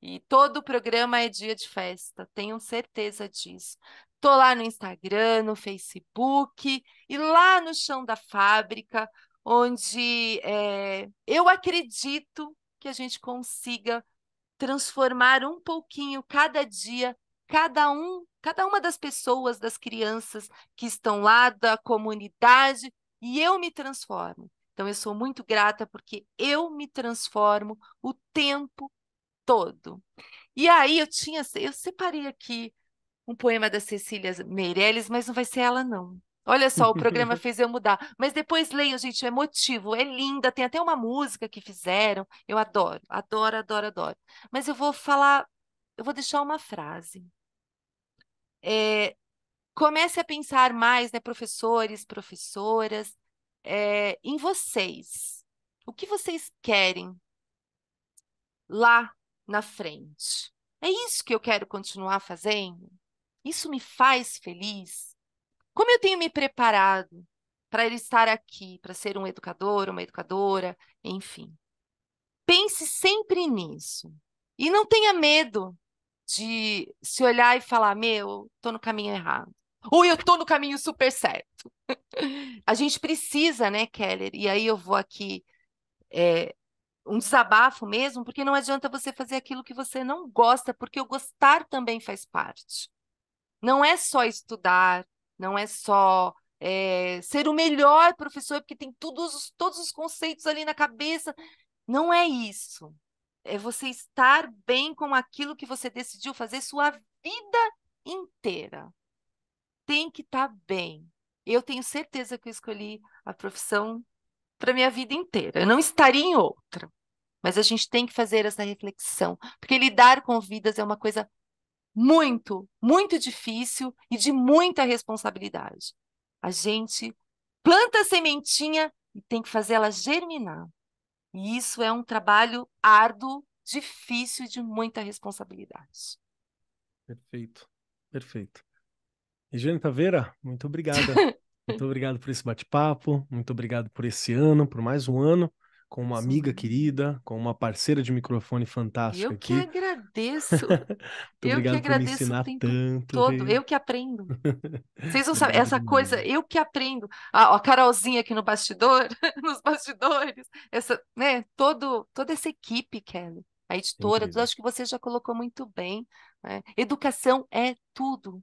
E todo o programa é dia de festa, tenho certeza disso. Tô lá no Instagram, no Facebook e lá no chão da fábrica, onde eu acredito que a gente consiga transformar um pouquinho cada dia, cada uma das pessoas, das crianças que estão lá, da comunidade, e eu me transformo. Então, eu sou muito grata porque eu me transformo o tempo todo. E aí, eu separei aqui um poema da Cecília Meirelles, mas não vai ser ela, não. Olha só, o programa fez eu mudar. Mas depois leiam, gente, é emotivo, é linda. Tem até uma música que fizeram. Eu adoro, adoro, adoro, adoro. Mas eu vou falar, eu vou deixar uma frase. É, comece a pensar mais, né, professores, professoras, em vocês. O que vocês querem lá na frente? É isso que eu quero continuar fazendo? Isso me faz feliz? Como eu tenho me preparado para ele estar aqui, para ser um educador, uma educadora, enfim. Pense sempre nisso. E não tenha medo de se olhar e falar: meu, estou no caminho errado. Ou eu estou no caminho super certo. A gente precisa, né, Keller? E aí eu vou aqui, um desabafo mesmo, porque não adianta você fazer aquilo que você não gosta, porque o gostar também faz parte. Não é só estudar, não é só ser o melhor professor, porque tem todos os conceitos ali na cabeça. Não é isso. É você estar bem com aquilo que você decidiu fazer sua vida inteira. Tem que estar bem. Eu tenho certeza que eu escolhi a profissão para minha vida inteira. Eu não estaria em outra. Mas a gente tem que fazer essa reflexão, porque lidar com vidas é uma coisa muito, muito difícil e de muita responsabilidade. A gente planta a sementinha e tem que fazer ela germinar. E isso é um trabalho árduo, difícil e de muita responsabilidade. Perfeito, perfeito. Regiane Taveira, muito obrigada. Muito obrigado por esse bate-papo, muito obrigado por esse ano, por mais um ano. com uma Isso amiga mesmo. querida, com uma parceira de microfone Eu fantástica que aqui. agradeço. Muito Eu que obrigado por me agradeço o ensinar tempo tanto, todo. Rê. Eu que aprendo. Vocês não sabem, Obrigado essa demais. coisa, eu que aprendo. A Carolzinha aqui no bastidor, nos bastidores, essa, né, toda essa equipe, Kelly, a É editora, tudo, incrível. acho que você já colocou muito bem, né? Educação é tudo.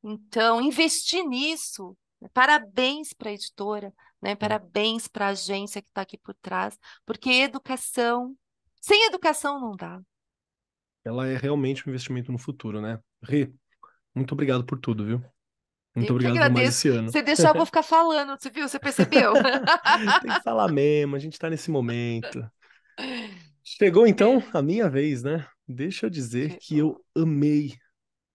Então, investir nisso, né? Parabéns para a editora, né? É. Parabéns para a agência que está aqui por trás, porque educação, sem educação não dá. Ela é realmente um investimento no futuro, né? Rê, muito obrigado por tudo, viu? Muito Eu que obrigado por mais agradeço. esse ano. Você deixar, eu vou ficar falando, você viu? Você percebeu? Tem que falar mesmo, a gente tá nesse momento. Chegou então É, a minha vez, né? Deixa eu dizer que chegou. eu amei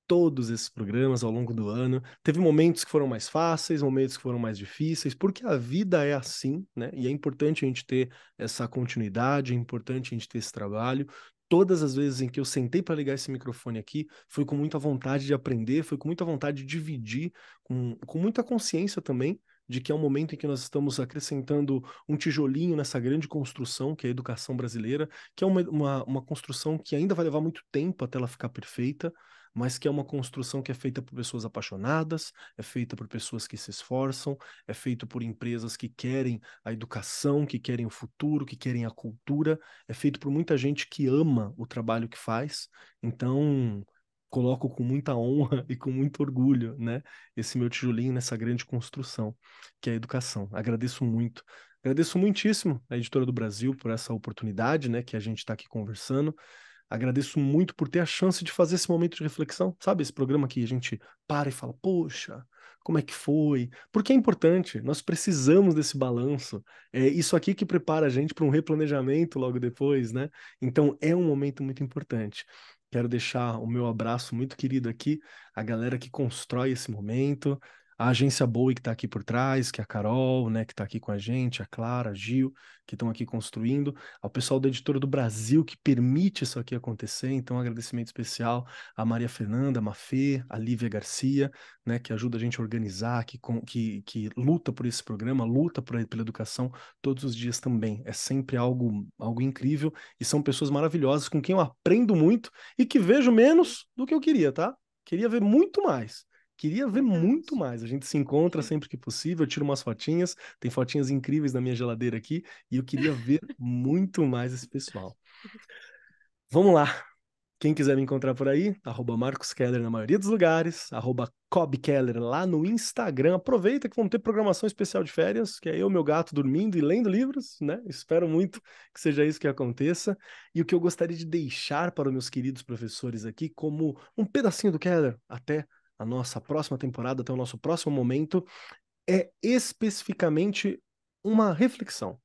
todos esses programas ao longo do ano. Teve momentos que foram mais fáceis, momentos que foram mais difíceis, porque a vida é assim, né? E é importante a gente ter essa continuidade, é importante a gente ter esse trabalho. Todas as vezes em que eu sentei para ligar esse microfone aqui, foi com muita vontade de aprender, foi com muita vontade de dividir, com muita consciência também de que é um momento em que nós estamos acrescentando um tijolinho nessa grande construção que é a educação brasileira, que é uma construção que ainda vai levar muito tempo até ela ficar perfeita, mas que é uma construção que é feita por pessoas apaixonadas, é feita por pessoas que se esforçam, é feito por empresas que querem a educação, que querem o futuro, que querem a cultura, é feito por muita gente que ama o trabalho que faz. Então, coloco com muita honra e com muito orgulho, né, esse meu tijolinho nessa grande construção, que é a educação. Agradeço muito. Agradeço muitíssimo a Editora do Brasil por essa oportunidade, né, que a gente está aqui conversando. Agradeço muito por ter a chance de fazer esse momento de reflexão, sabe? Esse programa que a gente para e fala, poxa, como é que foi? Porque é importante, nós precisamos desse balanço. É isso aqui que prepara a gente para um replanejamento logo depois, né? Então é um momento muito importante. Quero deixar o meu abraço muito querido aqui, a galera que constrói esse momento, a agência Boe que está aqui por trás, que é a Carol, né, que está aqui com a gente, a Clara, a Gil, que estão aqui construindo ao pessoal da Editora do Brasil que permite isso aqui acontecer. Então, um agradecimento especial a Maria Fernanda, a Mafê, a Lívia Garcia, né, que ajuda a gente a organizar, que luta por esse programa, luta pela educação todos os dias também. É sempre algo incrível e são pessoas maravilhosas com quem eu aprendo muito e que vejo menos do que eu queria, tá? Queria ver muito mais. Queria ver muito Verdade. mais. A gente se encontra sempre que possível, eu tiro umas fotinhas, tem fotinhas incríveis na minha geladeira aqui, e eu queria ver muito mais esse pessoal. Vamos lá. Quem quiser me encontrar por aí, Marcos Keller na maioria dos lugares, Cobb Keller lá no Instagram. Aproveita que vamos ter programação especial de férias, que é eu, meu gato, dormindo e lendo livros, né? Espero muito que seja isso que aconteça. E o que eu gostaria de deixar para os meus queridos professores aqui, como um pedacinho do Keller, até a nossa próxima temporada, até o nosso próximo momento, é especificamente uma reflexão.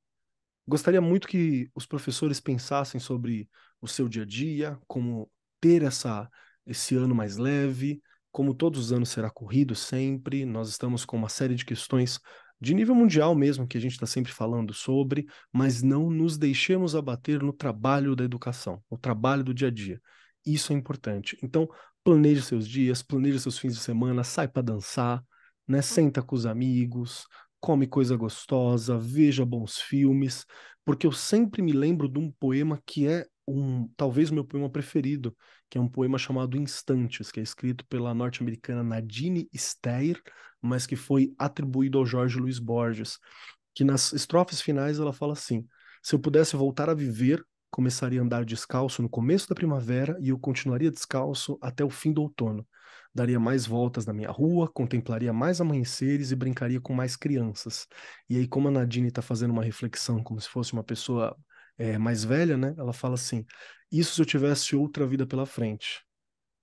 Gostaria muito que os professores pensassem sobre o seu dia a dia, como ter esse ano mais leve, como todos os anos será corrido sempre. Nós estamos com uma série de questões de nível mundial mesmo, que a gente está sempre falando sobre, mas não nos deixemos abater no trabalho da educação, no trabalho do dia a dia. Isso é importante. Então, planeje seus dias, planeje seus fins de semana, sai para dançar, né? Senta com os amigos, come coisa gostosa, veja bons filmes, porque eu sempre me lembro de um poema que é talvez o meu poema preferido, que é um poema chamado Instantes, que é escrito pela norte-americana Nadine Stair, mas que foi atribuído ao Jorge Luiz Borges, que nas estrofes finais ela fala assim: se eu pudesse voltar a viver, começaria a andar descalço no começo da primavera e eu continuaria descalço até o fim do outono. Daria mais voltas na minha rua, contemplaria mais amanheceres e brincaria com mais crianças. E aí, como a Nadine está fazendo uma reflexão como se fosse uma pessoa mais velha, né? Ela fala assim: isso se eu tivesse outra vida pela frente,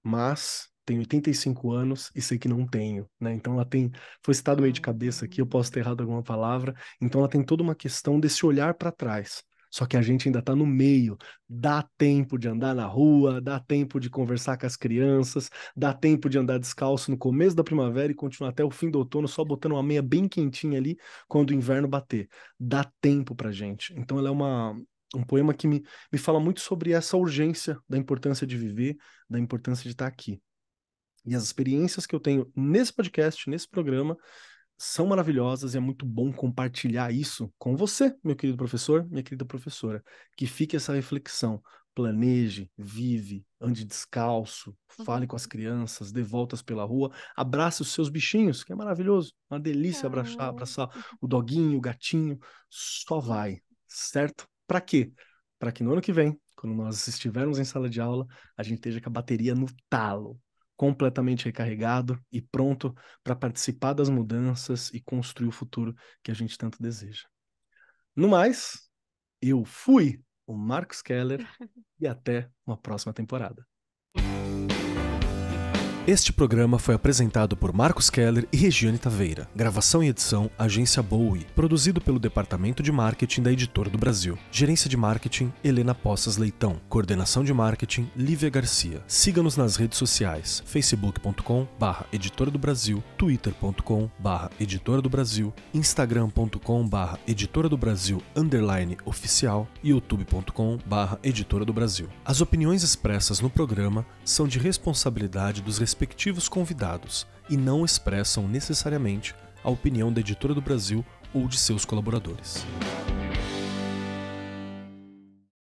mas tenho 85 anos e sei que não tenho, né? Então ela tem, foi citado meio de cabeça aqui, eu posso ter errado alguma palavra, então ela tem toda uma questão desse olhar para trás. Só que a gente ainda está no meio, dá tempo de andar na rua, dá tempo de conversar com as crianças, dá tempo de andar descalço no começo da primavera e continuar até o fim do outono, só botando uma meia bem quentinha ali quando o inverno bater. Dá tempo pra gente. Então ela é um poema que me fala muito sobre essa urgência da importância de viver, da importância de estar aqui. E as experiências que eu tenho nesse podcast, nesse programa, são maravilhosas e é muito bom compartilhar isso com você, meu querido professor, minha querida professora. Que fique essa reflexão. Planeje, vive, ande descalço, fale com as crianças, dê voltas pela rua, abrace os seus bichinhos, que é maravilhoso. Uma delícia Ah, abraçar o doguinho, o gatinho. Só vai, certo? Para quê? Para que no ano que vem, quando nós estivermos em sala de aula, a gente esteja com a bateria no talo, completamente recarregado e pronto para participar das mudanças e construir o futuro que a gente tanto deseja. No mais, eu fui o Marcos Keller e até uma próxima temporada. Este programa foi apresentado por Marcos Keller e Regiane Taveira. Gravação e edição, Agência Bowie. Produzido pelo Departamento de Marketing da Editora do Brasil. Gerência de Marketing, Helena Poças Leitão. Coordenação de Marketing, Lívia Garcia. Siga-nos nas redes sociais, facebook.com/Editora do Brasil, twitter.com/Editora do Brasil, instagram.com/Editora do Brasil _oficial e youtube.com/Editora do Brasil. As opiniões expressas no programa são de responsabilidade dos respectivos convidados e não expressam necessariamente a opinião da Editora do Brasil ou de seus colaboradores.